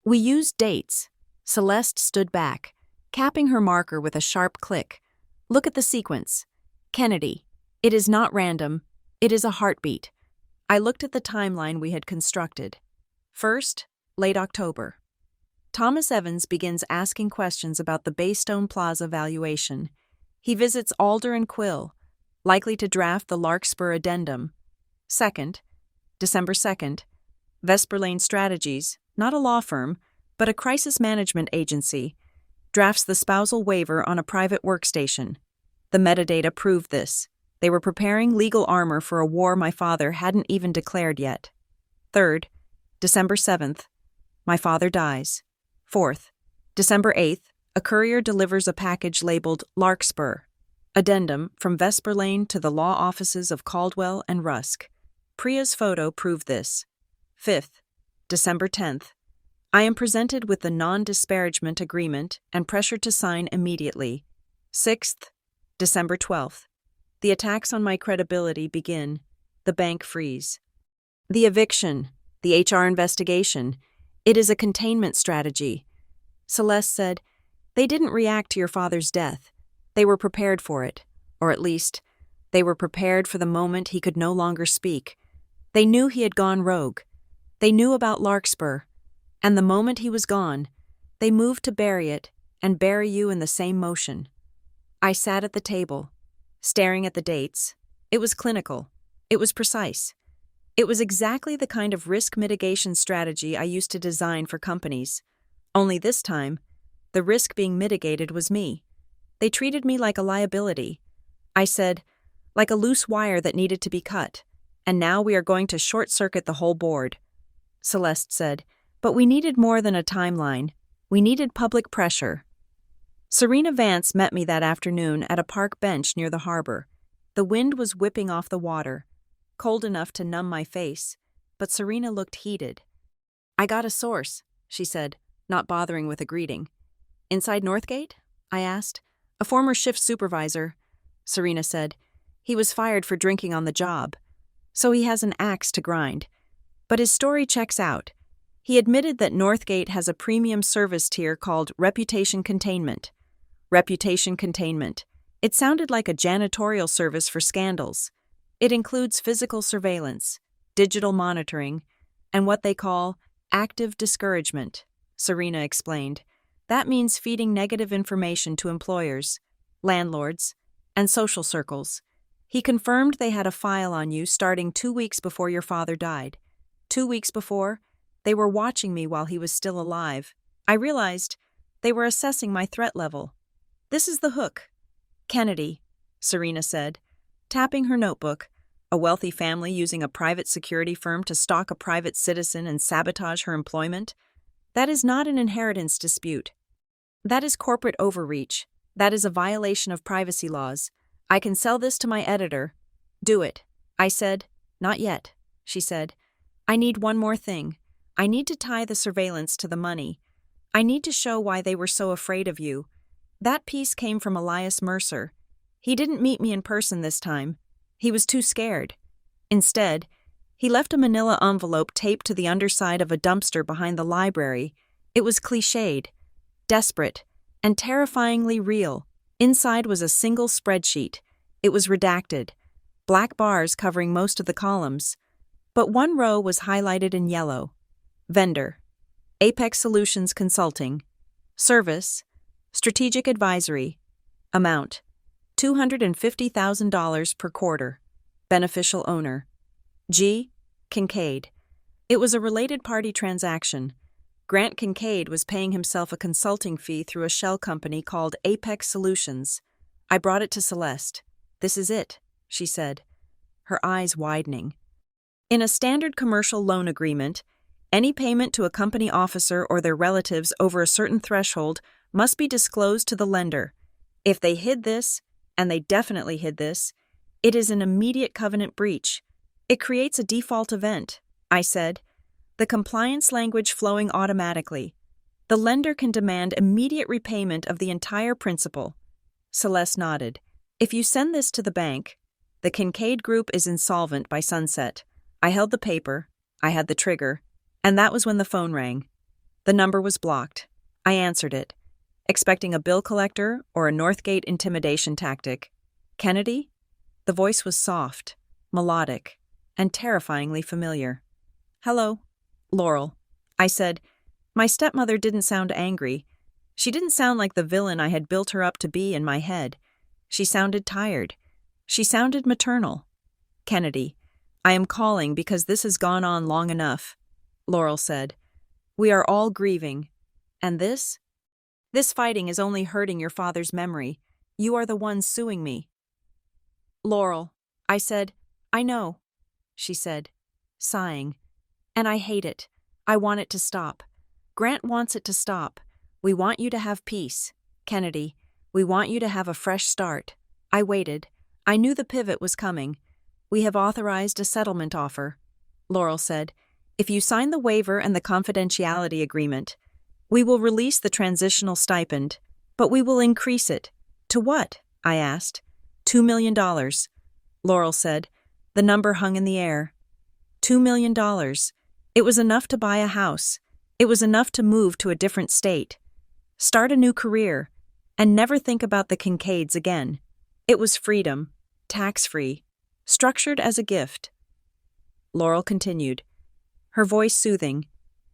We used dates. Celeste stood back, capping her marker with a sharp click. Look at the sequence. Kennedy. It is not random. It is a heartbeat. I looked at the timeline we had constructed. First, late October. Thomas Evans begins asking questions about the Baystone Plaza valuation. He visits Alder and Quill, likely to draft the Larkspur addendum. Second, December 2nd, Vesper Lane Strategies, not a law firm, but a crisis management agency, drafts the spousal waiver on a private workstation. The metadata proved this. They were preparing legal armor for a war my father hadn't even declared yet. Third, December 7th, my father dies. Fourth, December 8th, a courier delivers a package labeled Larkspur. Addendum from Vesper Lane to the law offices of Caldwell and Rusk. Priya's photo proved this. Fifth, December 10th, I am presented with the non-disparagement agreement and pressured to sign immediately. Sixth, December 12th, the attacks on my credibility begin. The bank freeze. The eviction, the HR investigation. It is a containment strategy. Celeste said, they didn't react to your father's death. They were prepared for it, or at least, they were prepared for the moment he could no longer speak. They knew he had gone rogue. They knew about Larkspur. And the moment he was gone, they moved to bury it and bury you in the same motion. I sat at the table, staring at the dates. It was clinical. It was precise. It was exactly the kind of risk mitigation strategy I used to design for companies. Only this time, the risk being mitigated was me. They treated me like a liability. I said, like a loose wire that needed to be cut, and now we are going to short-circuit the whole board. Celeste said, but we needed more than a timeline. We needed public pressure. Serena Vance met me that afternoon at a park bench near the harbor. The wind was whipping off the water, cold enough to numb my face, but Serena looked heated. I got a source, she said, not bothering with a greeting. Inside Northgate? I asked. A former shift supervisor, Serena said. He was fired for drinking on the job. So he has an axe to grind. But his story checks out. He admitted that Northgate has a premium service tier called Reputation Containment. Reputation Containment. It sounded like a janitorial service for scandals. It includes physical surveillance, digital monitoring, and what they call active discouragement, Serena explained. That means feeding negative information to employers, landlords, and social circles. He confirmed they had a file on you starting 2 weeks before your father died. 2 weeks before, they were watching me while he was still alive. I realized they were assessing my threat level. This is the hook. Kennedy, Serena said, tapping her notebook. A wealthy family using a private security firm to stalk a private citizen and sabotage her employment? That is not an inheritance dispute. That is corporate overreach. That is a violation of privacy laws. I can sell this to my editor. Do it. I said, not yet, she said. I need one more thing. I need to tie the surveillance to the money. I need to show why they were so afraid of you. That piece came from Elias Mercer. He didn't meet me in person this time. He was too scared. Instead, he left a manila envelope taped to the underside of a dumpster behind the library. It was cliched, desperate, and terrifyingly real. Inside was a single spreadsheet. It was redacted, black bars covering most of the columns. But one row was highlighted in yellow. Vendor, Apex Solutions Consulting. Service, Strategic Advisory. Amount, $250,000 per quarter. Beneficial owner, G. Kincaid. It was a related party transaction. Grant Kincaid was paying himself a consulting fee through a shell company called Apex Solutions. I brought it to Celeste. "This is it," she said, her eyes widening. In a standard commercial loan agreement, any payment to a company officer or their relatives over a certain threshold must be disclosed to the lender. If they hid this, and they definitely hid this, it is an immediate covenant breach. It creates a default event, I said, the compliance language flowing automatically. The lender can demand immediate repayment of the entire principal. Celeste nodded. If you send this to the bank, the Kincaid Group is insolvent by sunset. I held the paper, I had the trigger, and that was when the phone rang. The number was blocked. I answered it, expecting a bill collector or a Northgate intimidation tactic. Kennedy? The voice was soft, melodic, and terrifyingly familiar. "Hello, Laurel," I said. My stepmother didn't sound angry. She didn't sound like the villain I had built her up to be in my head. She sounded tired. She sounded maternal. "Kennedy, I am calling because this has gone on long enough," Laurel said. "We are all grieving. And this fighting is only hurting your father's memory. You are the one suing me." "Laurel," I said. "I know," she said, sighing. "And I hate it. I want it to stop. Grant wants it to stop. We want you to have peace. Kennedy, we want you to have a fresh start." I waited. I knew the pivot was coming. "We have authorized a settlement offer," Laurel said. "If you sign the waiver and the confidentiality agreement, we will release the transitional stipend, but we will increase it." "To what?" I asked. $2 million, Laurel said. The number hung in the air. $2 million. It was enough to buy a house. It was enough to move to a different state, start a new career, and never think about the Kincaids again. It was freedom, tax-free, structured as a gift. Laurel continued, her voice soothing.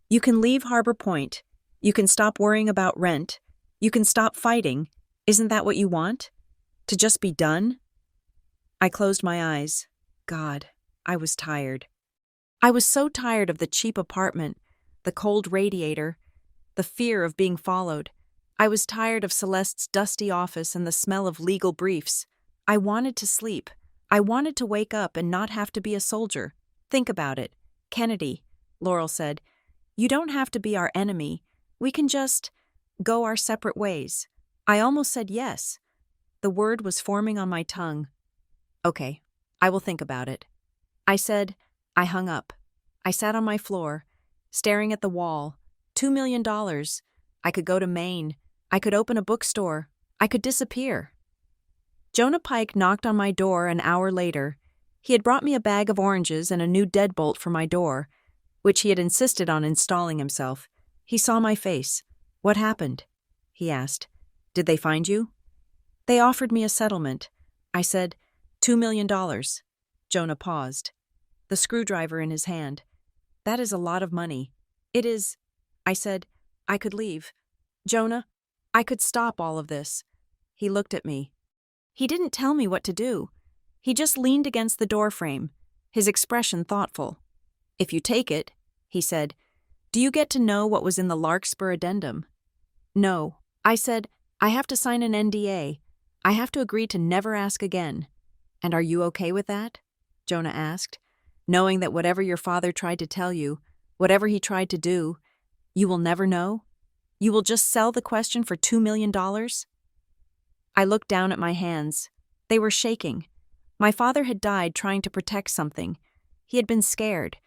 "You can leave Harbor Point. You can stop worrying about rent. You can stop fighting. Isn't that what you want? To just be done?" I closed my eyes. God, I was tired. I was so tired of the cheap apartment, the cold radiator, the fear of being followed. I was tired of Celeste's dusty office and the smell of legal briefs. I wanted to sleep. I wanted to wake up and not have to be a soldier. "Think about it, Kennedy," Laurel said. "You don't have to be our enemy. We can just go our separate ways." I almost said yes. The word was forming on my tongue. "Okay, I will think about it." I said. I hung up. I sat on my floor, staring at the wall. $2 million. I could go to Maine. I could open a bookstore. I could disappear. Jonah Pike knocked on my door an hour later. He had brought me a bag of oranges and a new deadbolt for my door, which he had insisted on installing himself. He saw my face. "What happened?" he asked. "Did they find you?" "They offered me a settlement." I said, $2 million. Jonah paused, the screwdriver in his hand. "That is a lot of money." "It is," I said. "I could leave. Jonah, I could stop all of this." He looked at me. He didn't tell me what to do. He just leaned against the doorframe, his expression thoughtful. "If you take it," he said, "do you get to know what was in the Larkspur addendum?" "No." I said, "I have to sign an NDA. I have to agree to never ask again." "And are you okay with that?" Jonah asked. "Knowing that whatever your father tried to tell you, whatever he tried to do, you will never know? You will just sell the question for $2 million? I looked down at my hands. They were shaking. My father had died trying to protect something. He had been scared.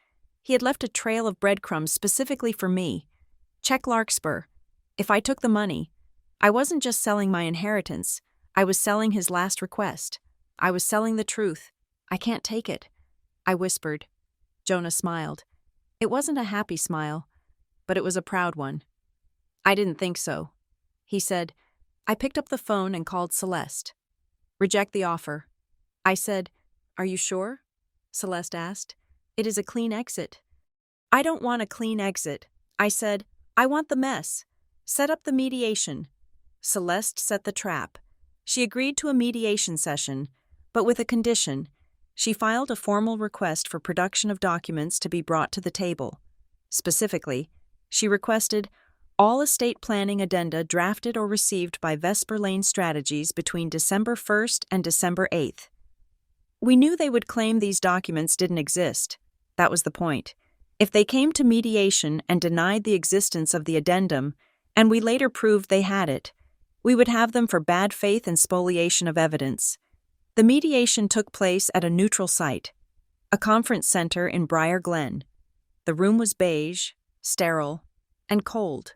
He had left a trail of breadcrumbs specifically for me. Check Larkspur. If I took the money, I wasn't just selling my inheritance, I was selling his last request. I was selling the truth. I can't take it, I whispered. Jonah smiled. It wasn't a happy smile, but it was a proud one. I didn't think so. He said, I picked up the phone and called Celeste. Reject the offer. I said, Are you sure? Celeste asked. It is a clean exit. I don't want a clean exit. I said, I want the mess. Set up the mediation. Celeste set the trap. She agreed to a mediation session, but with a condition. She filed a formal request for production of documents to be brought to the table. Specifically, she requested all estate planning addenda drafted or received by Vesper Lane Strategies between December 1st and December 8th. We knew they would claim these documents didn't exist. That was the point. If they came to mediation and denied the existence of the addendum, and we later proved they had it, we would have them for bad faith and spoliation of evidence. The mediation took place at a neutral site, a conference center in Briar Glen. The room was beige, sterile, and cold.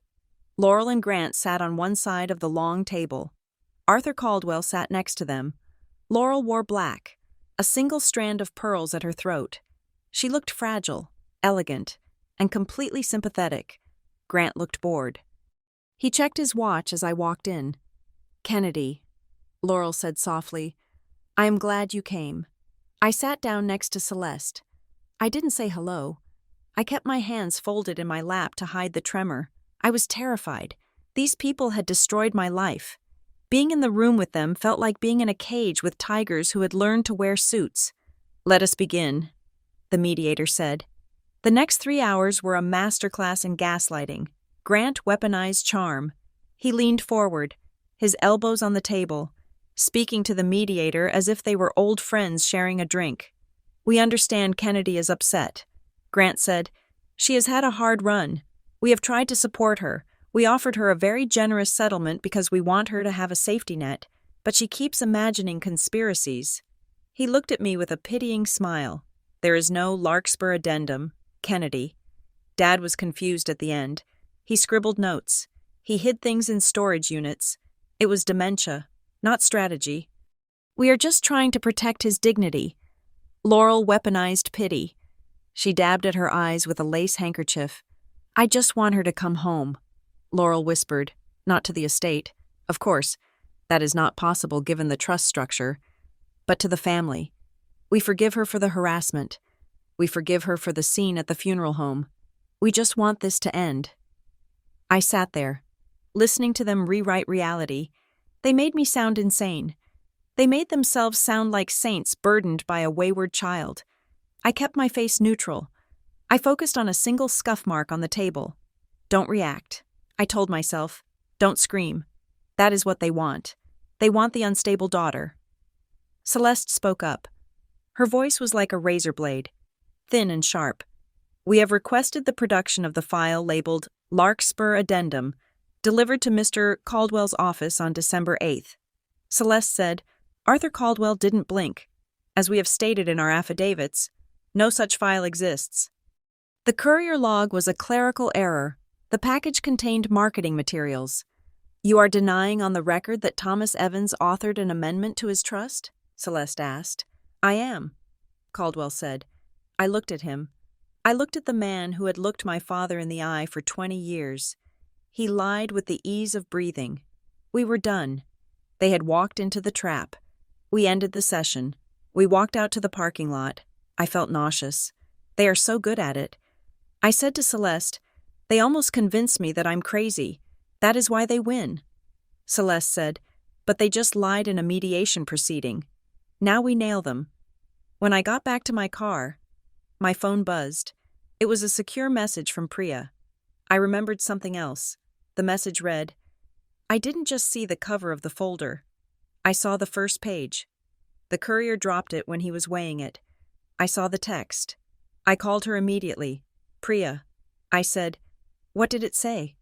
Laurel and Grant sat on one side of the long table. Arthur Caldwell sat next to them. Laurel wore black, a single strand of pearls at her throat. She looked fragile, elegant, and completely sympathetic. Grant looked bored. He checked his watch as I walked in. Kennedy, Laurel said softly, I am glad you came. I sat down next to Celeste. I didn't say hello. I kept my hands folded in my lap to hide the tremor. I was terrified. These people had destroyed my life. Being in the room with them felt like being in a cage with tigers who had learned to wear suits. Let us begin, the mediator said. The next 3 hours were a masterclass in gaslighting. Grant weaponized charm. He leaned forward, his elbows on the table, speaking to the mediator as if they were old friends sharing a drink. We understand Kennedy is upset. Grant said, She has had a hard run. We have tried to support her. We offered her a very generous settlement because we want her to have a safety net, but she keeps imagining conspiracies. He looked at me with a pitying smile. There is no Larkspur addendum, Kennedy. Dad was confused at the end. He scribbled notes. He hid things in storage units. It was dementia, not strategy. We are just trying to protect his dignity. Laurel weaponized pity. She dabbed at her eyes with a lace handkerchief. I just want her to come home, Laurel whispered, not to the estate. Of course, that is not possible given the trust structure, but to the family. We forgive her for the harassment. We forgive her for the scene at the funeral home. We just want this to end. I sat there, listening to them rewrite reality. They made me sound insane. They made themselves sound like saints burdened by a wayward child. I kept my face neutral. I focused on a single scuff mark on the table. Don't react. I told myself, don't scream. That is what they want. They want the unstable daughter. Celeste spoke up. Her voice was like a razor blade, thin and sharp. We have requested the production of the file labeled Larkspur Addendum, delivered to Mr. Caldwell's office on December 8th. Celeste said, Arthur Caldwell didn't blink. As we have stated in our affidavits, no such file exists. The courier log was a clerical error. The package contained marketing materials. You are denying on the record that Thomas Evans authored an amendment to his trust? Celeste asked. I am, Caldwell said. I looked at him. I looked at the man who had looked my father in the eye for 20 years. He lied with the ease of breathing. We were done. They had walked into the trap. We ended the session. We walked out to the parking lot. I felt nauseous. They are so good at it. I said to Celeste, they almost convinced me that I'm crazy. That is why they win. Celeste said, but they just lied in a mediation proceeding. Now we nail them. When I got back to my car, my phone buzzed. It was a secure message from Priya. I remembered something else. The message read, I didn't just see the cover of the folder. I saw the first page. The courier dropped it when he was weighing it. I saw the text. I called her immediately. Priya. I said, what did it say?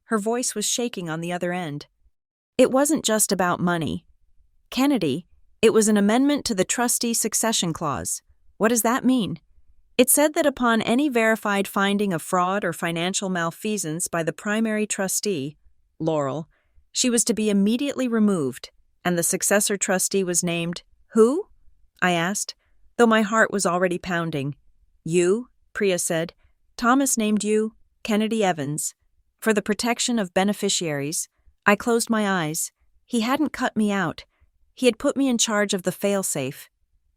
Her voice was shaking on the other end. It wasn't just about money. Kennedy, it was an amendment to the trustee succession clause. What does that mean? It said that upon any verified finding of fraud or financial malfeasance by the primary trustee, Laurel, She was to be immediately removed, and the successor trustee was named, "Who?" I asked, though my heart was already pounding. "You," Priya said. "Thomas named you Kennedy Evans. For the protection of beneficiaries." I closed my eyes. He hadn't cut me out. He had put me in charge of the failsafe.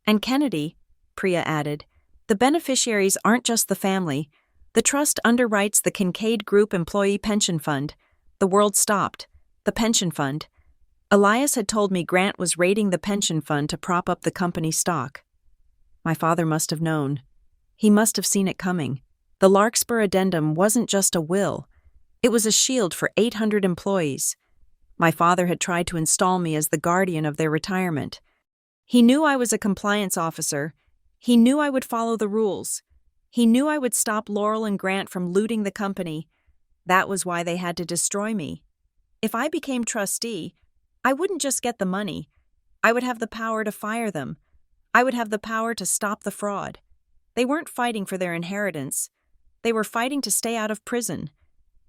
"And Kennedy," Priya added, "the beneficiaries aren't just the family. The trust underwrites the Kincaid Group Employee Pension Fund." The world stopped. The pension fund. Elias had told me Grant was raiding the pension fund to prop up the company's stock. My father must have known. He must have seen it coming. The Larkspur addendum wasn't just a will. It was a shield for 800 employees. My father had tried to install me as the guardian of their retirement. He knew I was a compliance officer. He knew I would follow the rules. He knew I would stop Laurel and Grant from looting the company. That was why they had to destroy me. If I became trustee, I wouldn't just get the money. I would have the power to fire them. I would have the power to stop the fraud. They weren't fighting for their inheritance. They were fighting to stay out of prison.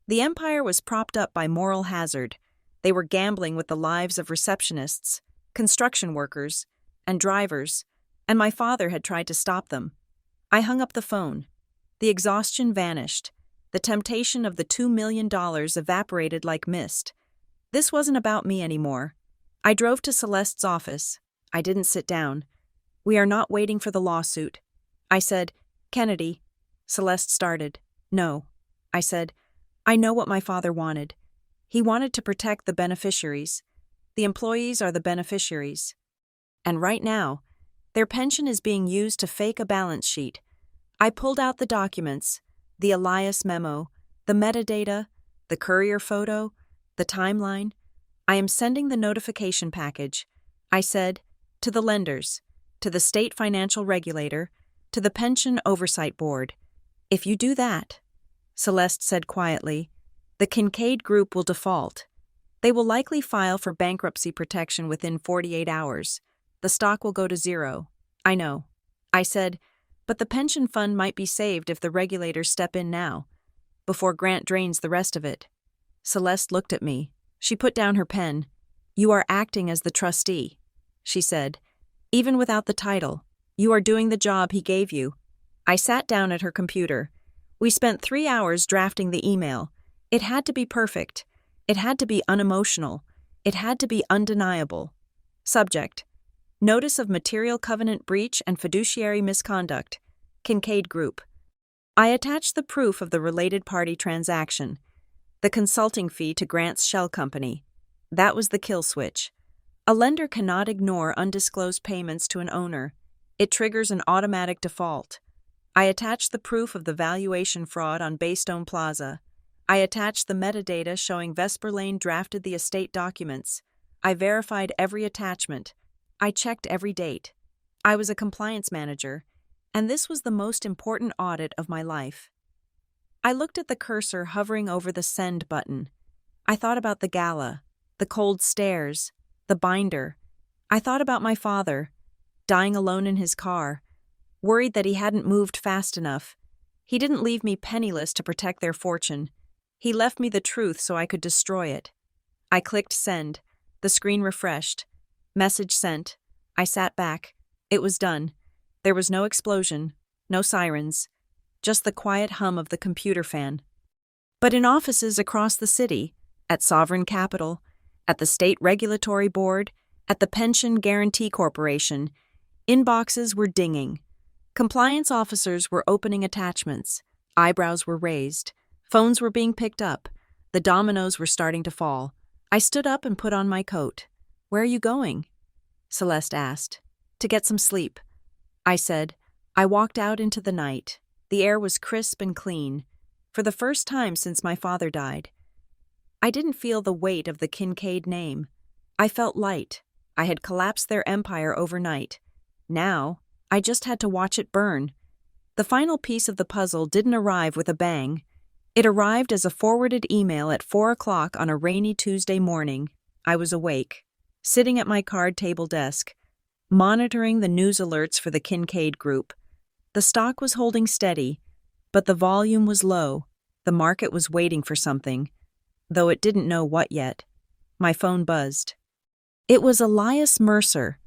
The empire was propped up by moral hazard. They were gambling with the lives of receptionists, construction workers, and drivers, and my father had tried to stop them. I hung up the phone. The exhaustion vanished. The temptation of the $2 million evaporated like mist. This wasn't about me anymore. I drove to Celeste's office. I didn't sit down. "We are not waiting for the lawsuit." I said, "Kennedy." Celeste started. "No." I said, "I know what my father wanted. He wanted to protect the beneficiaries. The employees are the beneficiaries. And right now, their pension is being used to fake a balance sheet." I pulled out the documents, the Elias memo, the metadata, the courier photo, the timeline. "I am sending the notification package," I said, "to the lenders, to the state financial regulator, to the pension oversight board. If you do that," Celeste said quietly, "the Kincaid Group will default. They will likely file for bankruptcy protection within 48 hours. The stock will go to zero." "I know." I said, "but the pension fund might be saved if the regulators step in now, before Grant drains the rest of it." Celeste looked at me. She put down her pen. "You are acting as the trustee," she said. "Even without the title, you are doing the job he gave you." I sat down at her computer. We spent 3 hours drafting the email. It had to be perfect. It had to be unemotional. It had to be undeniable. Subject: Notice of Material Covenant Breach and Fiduciary Misconduct. Kincaid Group. I attached the proof of the related party transaction. The consulting fee to Grant's shell company. That was the kill switch. A lender cannot ignore undisclosed payments to an owner. It triggers an automatic default. I attached the proof of the valuation fraud on Baystone Plaza. I attached the metadata showing Vesper Lane drafted the estate documents. I verified every attachment. I checked every date. I was a compliance manager, and this was the most important audit of my life. I looked at the cursor hovering over the send button. I thought about the gala, the cold stares, the binder. I thought about my father, dying alone in his car, worried that he hadn't moved fast enough. He didn't leave me penniless to protect their fortune. He left me the truth so I could destroy it. I clicked send. The screen refreshed. Message sent. I sat back. It was done. There was no explosion, no sirens, just the quiet hum of the computer fan. But in offices across the city, at Sovereign Capital, at the State Regulatory Board, at the Pension Guarantee Corporation, inboxes were dinging. Compliance officers were opening attachments. Eyebrows were raised. Phones were being picked up. The dominoes were starting to fall. I stood up and put on my coat. "Where are you going?" Celeste asked. "To get some sleep." I said. I walked out into the night. The air was crisp and clean, for the first time since my father died. I didn't feel the weight of the Kincaid name. I felt light. I had collapsed their empire overnight. Now, I just had to watch it burn. The final piece of the puzzle didn't arrive with a bang. It arrived as a forwarded email at 4 o'clock on a rainy Tuesday morning. I was awake, sitting at my card table desk, monitoring the news alerts for the Kincaid Group. The stock was holding steady, but the volume was low. The market was waiting for something, though it didn't know what yet. My phone buzzed. It was Elias Mercer.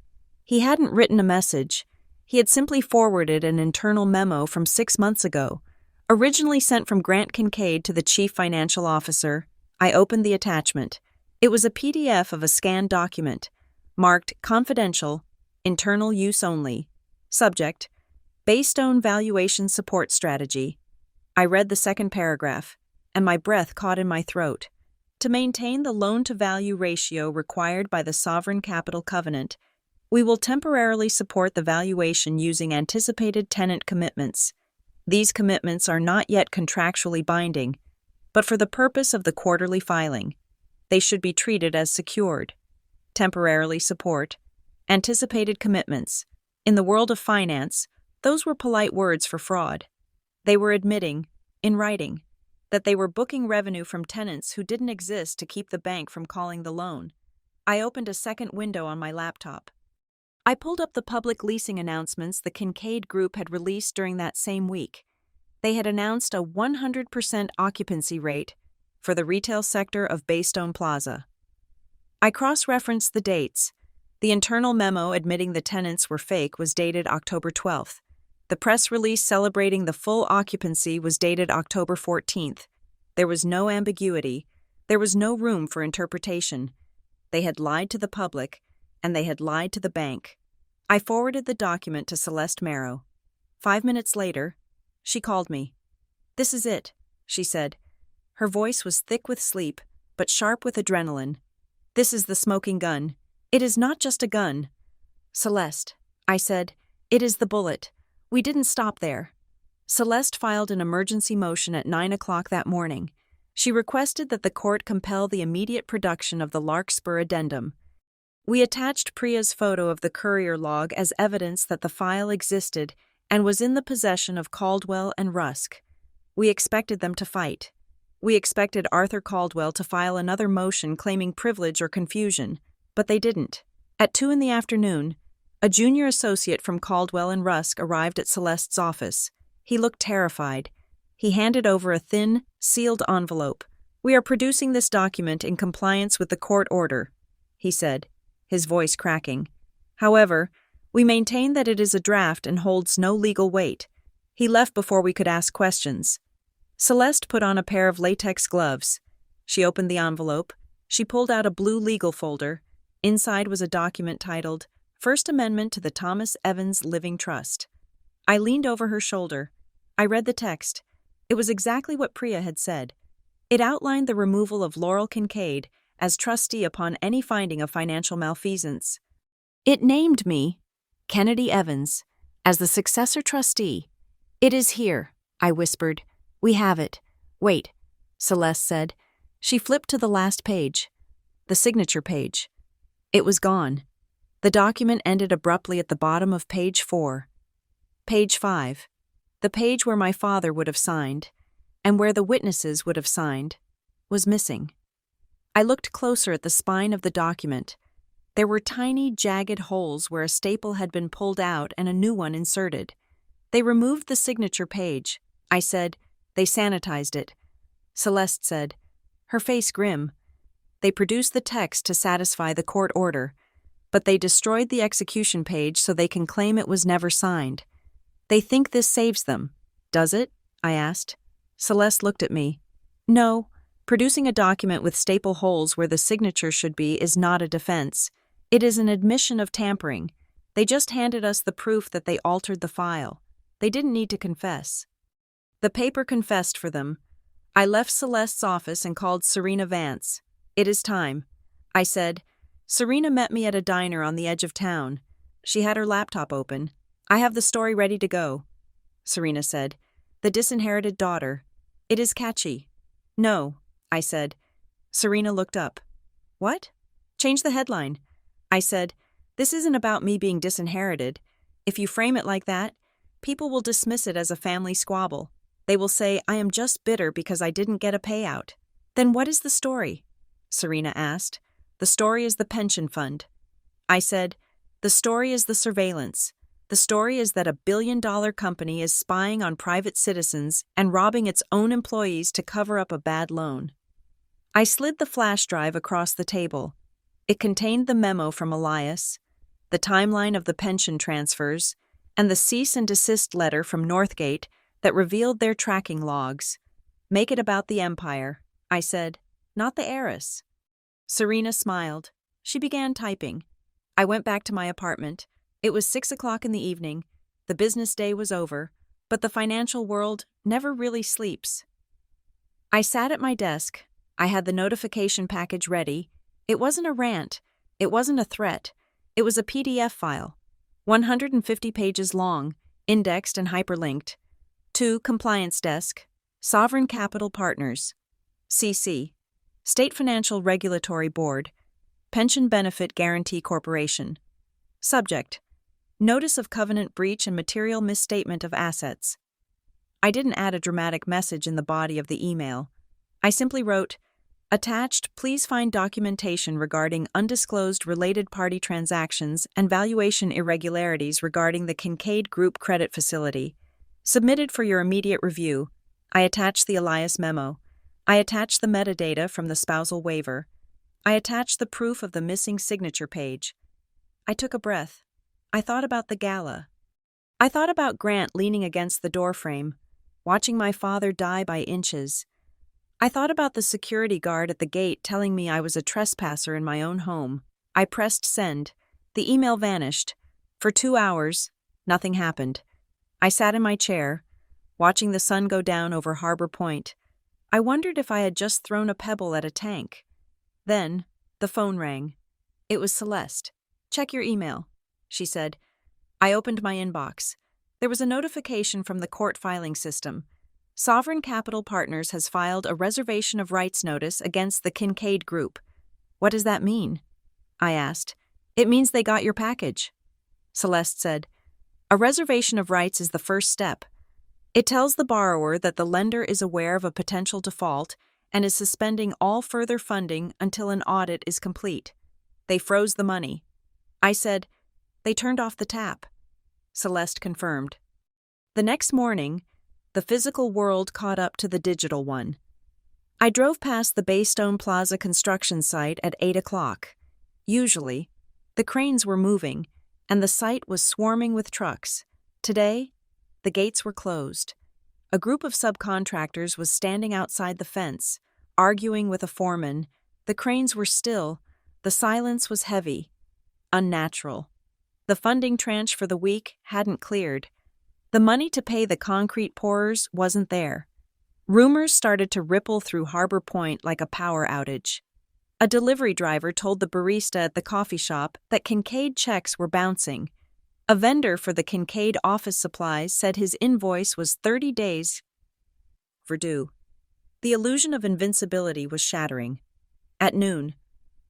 He hadn't written a message. He had simply forwarded an internal memo from 6 months ago, originally sent from Grant Kincaid to the chief financial officer. I opened the attachment. It was a PDF of a scanned document, marked Confidential, Internal Use Only. Subject, Baystone Valuation Support Strategy. I read the second paragraph, and my breath caught in my throat. To maintain the loan-to-value ratio required by the Sovereign Capital Covenant, we will temporarily support the valuation using anticipated tenant commitments. These commitments are not yet contractually binding, but for the purpose of the quarterly filing, they should be treated as secured. Temporarily support. Anticipated commitments. In the world of finance, those were polite words for fraud. They were admitting, in writing, that they were booking revenue from tenants who didn't exist to keep the bank from calling the loan. I opened a second window on my laptop. I pulled up the public leasing announcements the Kincaid Group had released during that same week. They had announced a 100% occupancy rate for the retail sector of Baystone Plaza. I cross-referenced the dates. The internal memo admitting the tenants were fake was dated October 12th. The press release celebrating the full occupancy was dated October 14th. There was no ambiguity. There was no room for interpretation. They had lied to the public, and they had lied to the bank. I forwarded the document to Celeste Marrow. 5 minutes later, she called me. "This is it," she said. Her voice was thick with sleep, but sharp with adrenaline. "This is the smoking gun. It is not just a gun." "Celeste," I said, "it is the bullet. We didn't stop there." Celeste filed an emergency motion at 9 o'clock that morning. She requested that the court compel the immediate production of the Larkspur addendum. We attached Priya's photo of the courier log as evidence that the file existed and was in the possession of Caldwell and Rusk. We expected them to fight. We expected Arthur Caldwell to file another motion claiming privilege or confusion, but they didn't. At 2 p.m, a junior associate from Caldwell and Rusk arrived at Celeste's office. He looked terrified. He handed over a thin, sealed envelope. "We are producing this document in compliance with the court order," he said, his voice cracking. "However, we maintain that it is a draft and holds no legal weight." He left before we could ask questions. Celeste put on a pair of latex gloves. She opened the envelope. She pulled out a blue legal folder. Inside was a document titled, First Amendment to the Thomas Evans Living Trust. I leaned over her shoulder. I read the text. It was exactly what Priya had said. It outlined the removal of Laurel Kincaid as trustee upon any finding of financial malfeasance. It named me, Kennedy Evans, as the successor trustee. "It is here," I whispered. "We have it." "Wait," Celeste said. She flipped to the last page, the signature page. It was gone. The document ended abruptly at the bottom of page 4. Page 5, the page where my father would have signed, and where the witnesses would have signed, was missing. I looked closer at the spine of the document. There were tiny, jagged holes where a staple had been pulled out and a new one inserted. They removed the signature page. I said, "They sanitized it." Celeste said, her face grim, "They produced the text to satisfy the court order, but they destroyed the execution page so they can claim it was never signed. They think this saves them. Does it?" I asked. Celeste looked at me. "No, producing a document with staple holes where the signature should be is not a defense. It is an admission of tampering. They just handed us the proof that they altered the file. They didn't need to confess." The paper confessed for them. I left Celeste's office and called Serena Vance. "It is time," I said. Serena met me at a diner on the edge of town. She had her laptop open. "I have the story ready to go," Serena said. "The Disinherited Daughter. It is catchy." "No," I said. Serena looked up. "What?" "Change the headline." I said, "This isn't about me being disinherited. If you frame it like that, people will dismiss it as a family squabble. They will say, I am just bitter because I didn't get a payout." "Then what is the story?" Serena asked. "The story is the pension fund." I said, "The story is the surveillance. The story is that a billion-dollar company is spying on private citizens and robbing its own employees to cover up a bad loan." I slid the flash drive across the table. It contained the memo from Elias, the timeline of the pension transfers, and the cease and desist letter from Northgate that revealed their tracking logs. "Make it about the Empire," I said, "not the heiress." Serena smiled. She began typing. I went back to my apartment. It was 6 o'clock in the evening. The business day was over, but the financial world never really sleeps. I sat at my desk. I had the notification package ready. It wasn't a rant. It wasn't a threat. It was a PDF file, 150 pages long, indexed and hyperlinked. To Compliance Desk, Sovereign Capital Partners, CC, State Financial Regulatory Board, Pension Benefit Guarantee Corporation. Subject: Notice of Covenant Breach and Material Misstatement of Assets. I didn't add a dramatic message in the body of the email. I simply wrote, "Attached, please find documentation regarding undisclosed related party transactions and valuation irregularities regarding the Kincaid Group credit facility. Submitted for your immediate review." I attached the Elias memo. I attached the metadata from the spousal waiver. I attached the proof of the missing signature page. I took a breath. I thought about the gala. I thought about Grant leaning against the doorframe, watching my father die by inches. I thought about the security guard at the gate telling me I was a trespasser in my own home. I pressed send. The email vanished. For 2 hours, nothing happened. I sat in my chair, watching the sun go down over Harbor Point. I wondered if I had just thrown a pebble at a tank. Then, the phone rang. It was Celeste. "Check your email," she said. I opened my inbox. There was a notification from the court filing system. Sovereign Capital Partners has filed a reservation of rights notice against the Kincaid Group. "What does that mean?" I asked. "It means they got your package." Celeste said, "A reservation of rights is the first step. It tells the borrower that the lender is aware of a potential default and is suspending all further funding until an audit is complete. They froze the money." I said, "They turned off the tap." Celeste confirmed. The next morning, the physical world caught up to the digital one. I drove past the Baystone Plaza construction site at 8 o'clock. Usually, the cranes were moving, and the site was swarming with trucks. Today, the gates were closed. A group of subcontractors was standing outside the fence, arguing with a foreman. The cranes were still. The silence was heavy, unnatural. The funding tranche for the week hadn't cleared. The money to pay the concrete pourers wasn't there. Rumors started to ripple through Harbor Point like a power outage. A delivery driver told the barista at the coffee shop that Kincaid checks were bouncing. A vendor for the Kincaid office supplies said his invoice was 30 days overdue. The illusion of invincibility was shattering. At noon,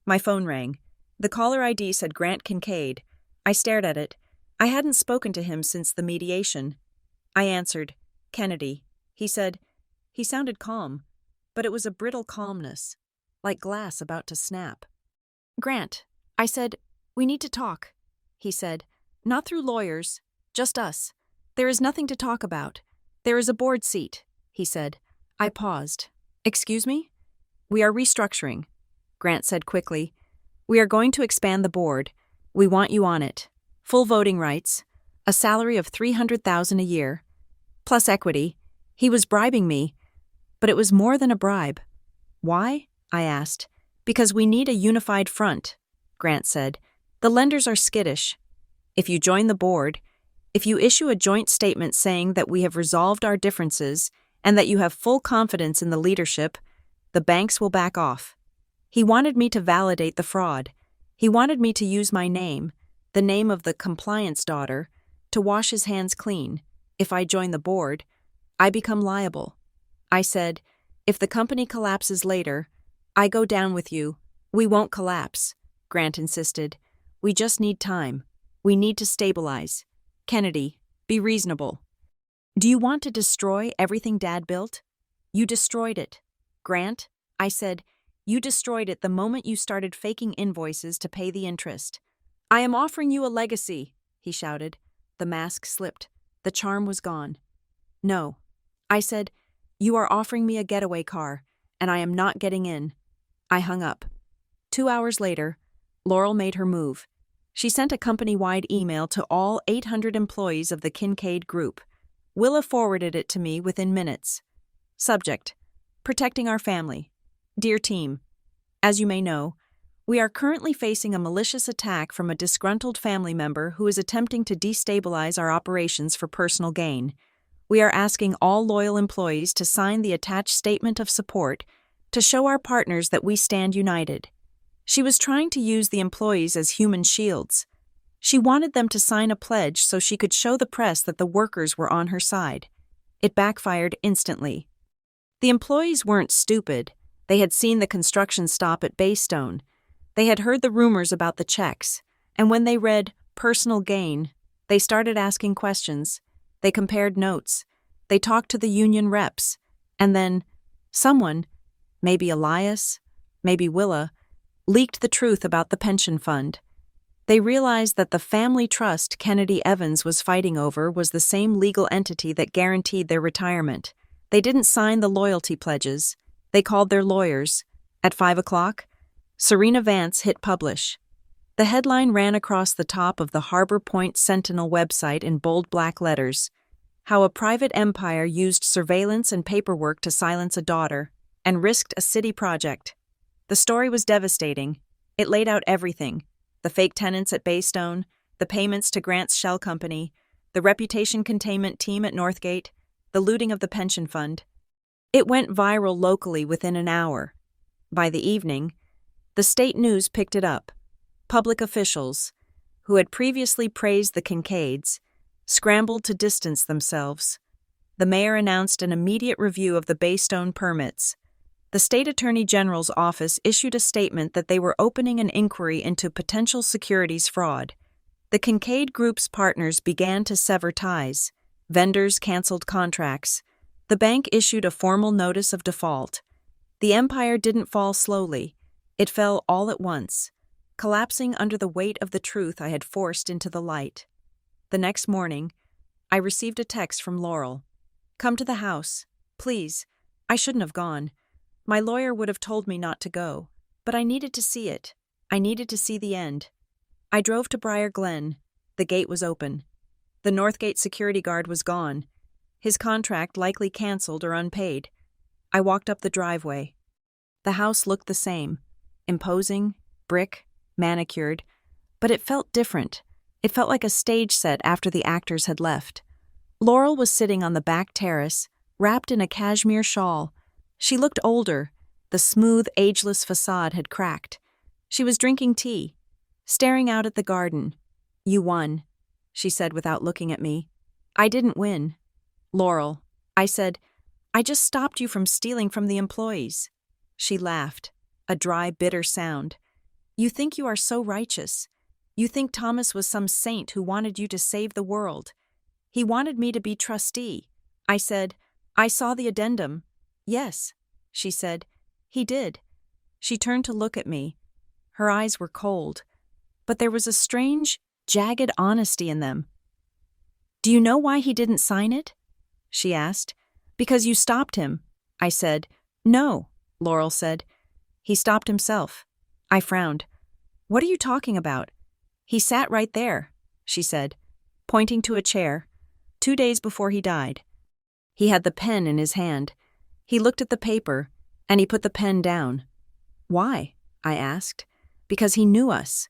my phone rang. The caller ID said Grant Kincaid. I stared at it. I hadn't spoken to him since the mediation. I answered, "Kennedy." He said, he sounded calm, but it was a brittle calmness, like glass about to snap. "Grant," I said, "we need to talk." He said, "Not through lawyers, just us. There is nothing to talk about. There is a board seat," he said. I paused. "Excuse me?" "We are restructuring," Grant said quickly. "We are going to expand the board. We want you on it. Full voting rights, a salary of $300,000 a year, plus equity." He was bribing me, but it was more than a bribe. "Why?" I asked. "Because we need a unified front," Grant said. "The lenders are skittish. If you join the board, if you issue a joint statement saying that we have resolved our differences and that you have full confidence in the leadership, the banks will back off." He wanted me to validate the fraud. He wanted me to use my name, the name of the compliance daughter, to wash his hands clean. If I join the board, I become liable. I said, "If the company collapses later, I go down with you." "We won't collapse," Grant insisted. "We just need time. We need to stabilize. Kennedy, be reasonable. Do you want to destroy everything Dad built? You destroyed it. Grant," I said, "you destroyed it the moment you started faking invoices to pay the interest." "I am offering you a legacy," he shouted. The mask slipped. The charm was gone. "No," I said, "you are offering me a getaway car, and I am not getting in." I hung up. 2 hours later, Laurel made her move. She sent a company-wide email to all 800 employees of the Kincaid Group. Willa forwarded it to me within minutes. Subject: Protecting our family. Dear team, as you may know, we are currently facing a malicious attack from a disgruntled family member who is attempting to destabilize our operations for personal gain. We are asking all loyal employees to sign the attached statement of support to show our partners that we stand united. She was trying to use the employees as human shields. She wanted them to sign a pledge so she could show the press that the workers were on her side. It backfired instantly. The employees weren't stupid. They had seen the construction stop at Baystone. They had heard the rumors about the checks, and when they read personal gain, they started asking questions. They compared notes. They talked to the union reps. And then someone, maybe Elias, maybe Willa, leaked the truth about the pension fund. They realized that the family trust Kennedy Evans was fighting over was the same legal entity that guaranteed their retirement. They didn't sign the loyalty pledges. They called their lawyers. At 5 o'clock, Serena Vance hit publish. The headline ran across the top of the Harbor Point Sentinel website in bold black letters: How a private empire used surveillance and paperwork to silence a daughter and risked a city project. The story was devastating. It laid out everything: the fake tenants at Baystone, the payments to Grant's shell company, the reputation containment team at Northgate, the looting of the pension fund. It went viral locally within an hour. By the evening, the state news picked it up. Public officials, who had previously praised the Kincaids, scrambled to distance themselves. The mayor announced an immediate review of the Baystone permits. The state attorney general's office issued a statement that they were opening an inquiry into potential securities fraud. The Kincaid Group's partners began to sever ties. Vendors canceled contracts. The bank issued a formal notice of default. The empire didn't fall slowly. It fell all at once, collapsing under the weight of the truth I had forced into the light. The next morning, I received a text from Laurel. "Come to the house, please." I shouldn't have gone. My lawyer would have told me not to go, but I needed to see it. I needed to see the end. I drove to Briar Glen. The gate was open. The Northgate security guard was gone. His contract likely canceled or unpaid. I walked up the driveway. The house looked the same. Imposing, brick, manicured, but it felt different. It felt like a stage set after the actors had left. Laurel was sitting on the back terrace, wrapped in a cashmere shawl. She looked older. The smooth, ageless facade had cracked. She was drinking tea, staring out at the garden. "You won," she said without looking at me. "I didn't win." "Laurel," I said, "I just stopped you from stealing from the employees." She laughed, a dry, bitter sound. "You think you are so righteous. You think Thomas was some saint who wanted you to save the world. He wanted me to be trustee." I said, "I saw the addendum." "Yes," she said, "he did." She turned to look at me. Her eyes were cold, but there was a strange, jagged honesty in them. "Do you know why he didn't sign it?" she asked. "Because you stopped him." I said, "No," Laurel said. "He stopped himself." I frowned. "What are you talking about?" "He sat right there," she said, pointing to a chair, 2 days before he died. He had the pen in his hand. He looked at the paper, and he put the pen down. "Why?" I asked. "Because he knew us,"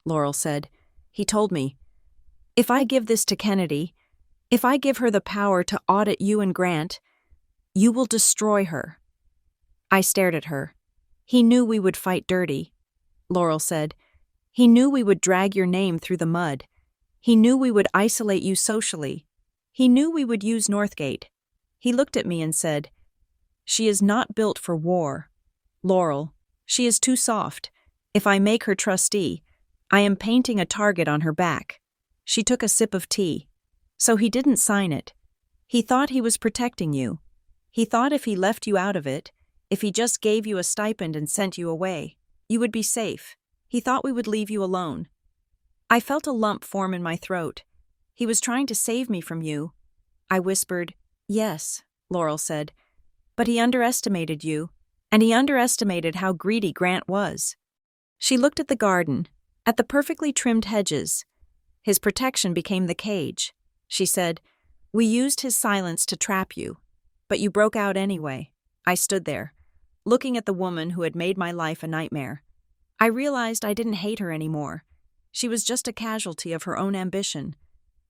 Laurel said. "He told me, if I give this to Kennedy, if I give her the power to audit you and Grant, you will destroy her." I stared at her. "He knew we would fight dirty," Laurel said. "He knew we would drag your name through the mud. He knew we would isolate you socially. He knew we would use Northgate." He looked at me and said, "She is not built for war. Laurel, she is too soft. If I make her trustee, I am painting a target on her back." She took a sip of tea. "So he didn't sign it. He thought he was protecting you. He thought if he left you out of it, if he just gave you a stipend and sent you away, you would be safe. He thought we would leave you alone." I felt a lump form in my throat. "He was trying to save me from you." I whispered, "Yes," Laurel said. "But he underestimated you. and he underestimated how greedy Grant was. She looked at the garden, at the perfectly trimmed hedges. His protection became the cage. She said, "We used his silence to trap you, but you broke out anyway." I stood there, looking at the woman who had made my life a nightmare. I realized I didn't hate her anymore. She was just a casualty of her own ambition.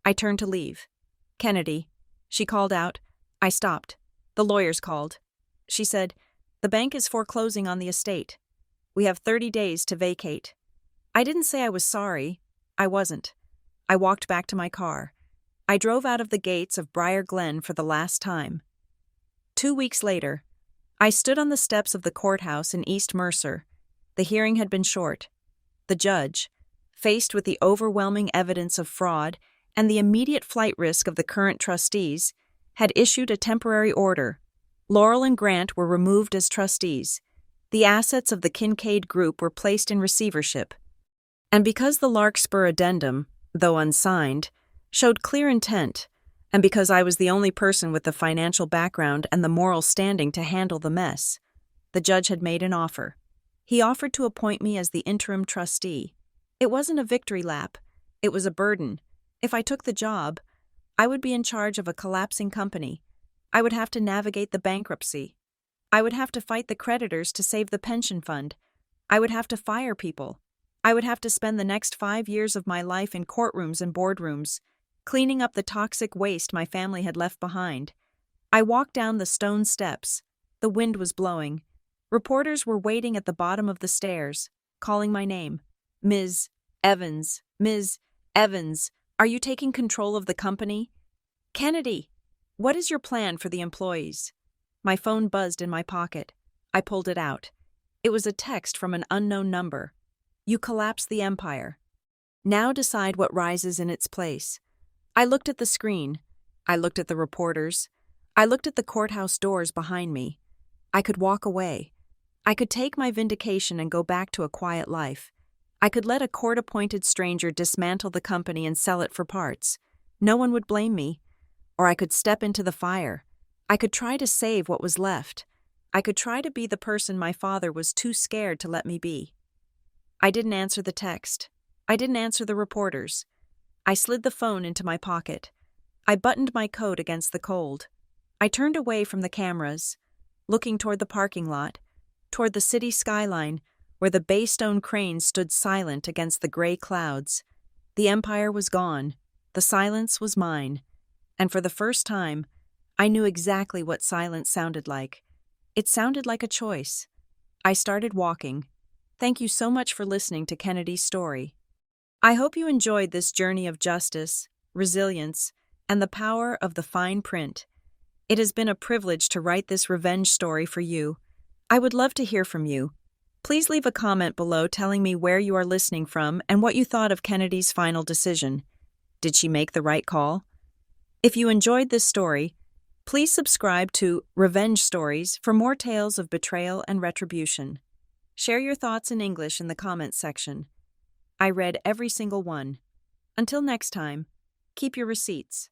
I turned to leave. "Kennedy," she called out. I stopped. "The lawyers called." She said, "The bank is foreclosing on the estate. We have 30 days to vacate." I didn't say I was sorry. I wasn't. I walked back to my car. I drove out of the gates of Briar Glen for the last time. 2 weeks later, I stood on the steps of the courthouse in East Mercer. The hearing had been short. The judge, faced with the overwhelming evidence of fraud and the immediate flight risk of the current trustees, had issued a temporary order. Laurel and Grant were removed as trustees. The assets of the Kincaid Group were placed in receivership. And because the Larkspur addendum, though unsigned, showed clear intent, and because I was the only person with the financial background and the moral standing to handle the mess, the judge had made an offer. He offered to appoint me as the interim trustee. It wasn't a victory lap. It was a burden. If I took the job, I would be in charge of a collapsing company. I would have to navigate the bankruptcy. I would have to fight the creditors to save the pension fund. I would have to fire people. I would have to spend the next 5 years of my life in courtrooms and boardrooms, cleaning up the toxic waste my family had left behind. I walked down the stone steps. The wind was blowing. Reporters were waiting at the bottom of the stairs, calling my name. "Ms. Evans, Ms. Evans, are you taking control of the company?" "Kennedy, what is your plan for the employees?" My phone buzzed in my pocket. I pulled it out. It was a text from an unknown number. "You collapsed the empire. Now decide what rises in its place." I looked at the screen. I looked at the reporters. I looked at the courthouse doors behind me. I could walk away. I could take my vindication and go back to a quiet life. I could let a court-appointed stranger dismantle the company and sell it for parts. No one would blame me. Or I could step into the fire. I could try to save what was left. I could try to be the person my father was too scared to let me be. I didn't answer the text. I didn't answer the reporters. I slid the phone into my pocket. I buttoned my coat against the cold. I turned away from the cameras, looking toward the parking lot, toward the city skyline, where the Baystone cranes stood silent against the gray clouds. The empire was gone. The silence was mine. And for the first time, I knew exactly what silence sounded like. It sounded like a choice. I started walking. Thank you so much for listening to Kennedy's story. I hope you enjoyed this journey of justice, resilience, and the power of the fine print. It has been a privilege to write this revenge story for you. I would love to hear from you. Please leave a comment below telling me where you are listening from and what you thought of Kennedy's final decision. Did she make the right call? If you enjoyed this story, please subscribe to Revenge Stories for more tales of betrayal and retribution. Share your thoughts in English in the comments section. I read every single one. Until next time, keep your receipts.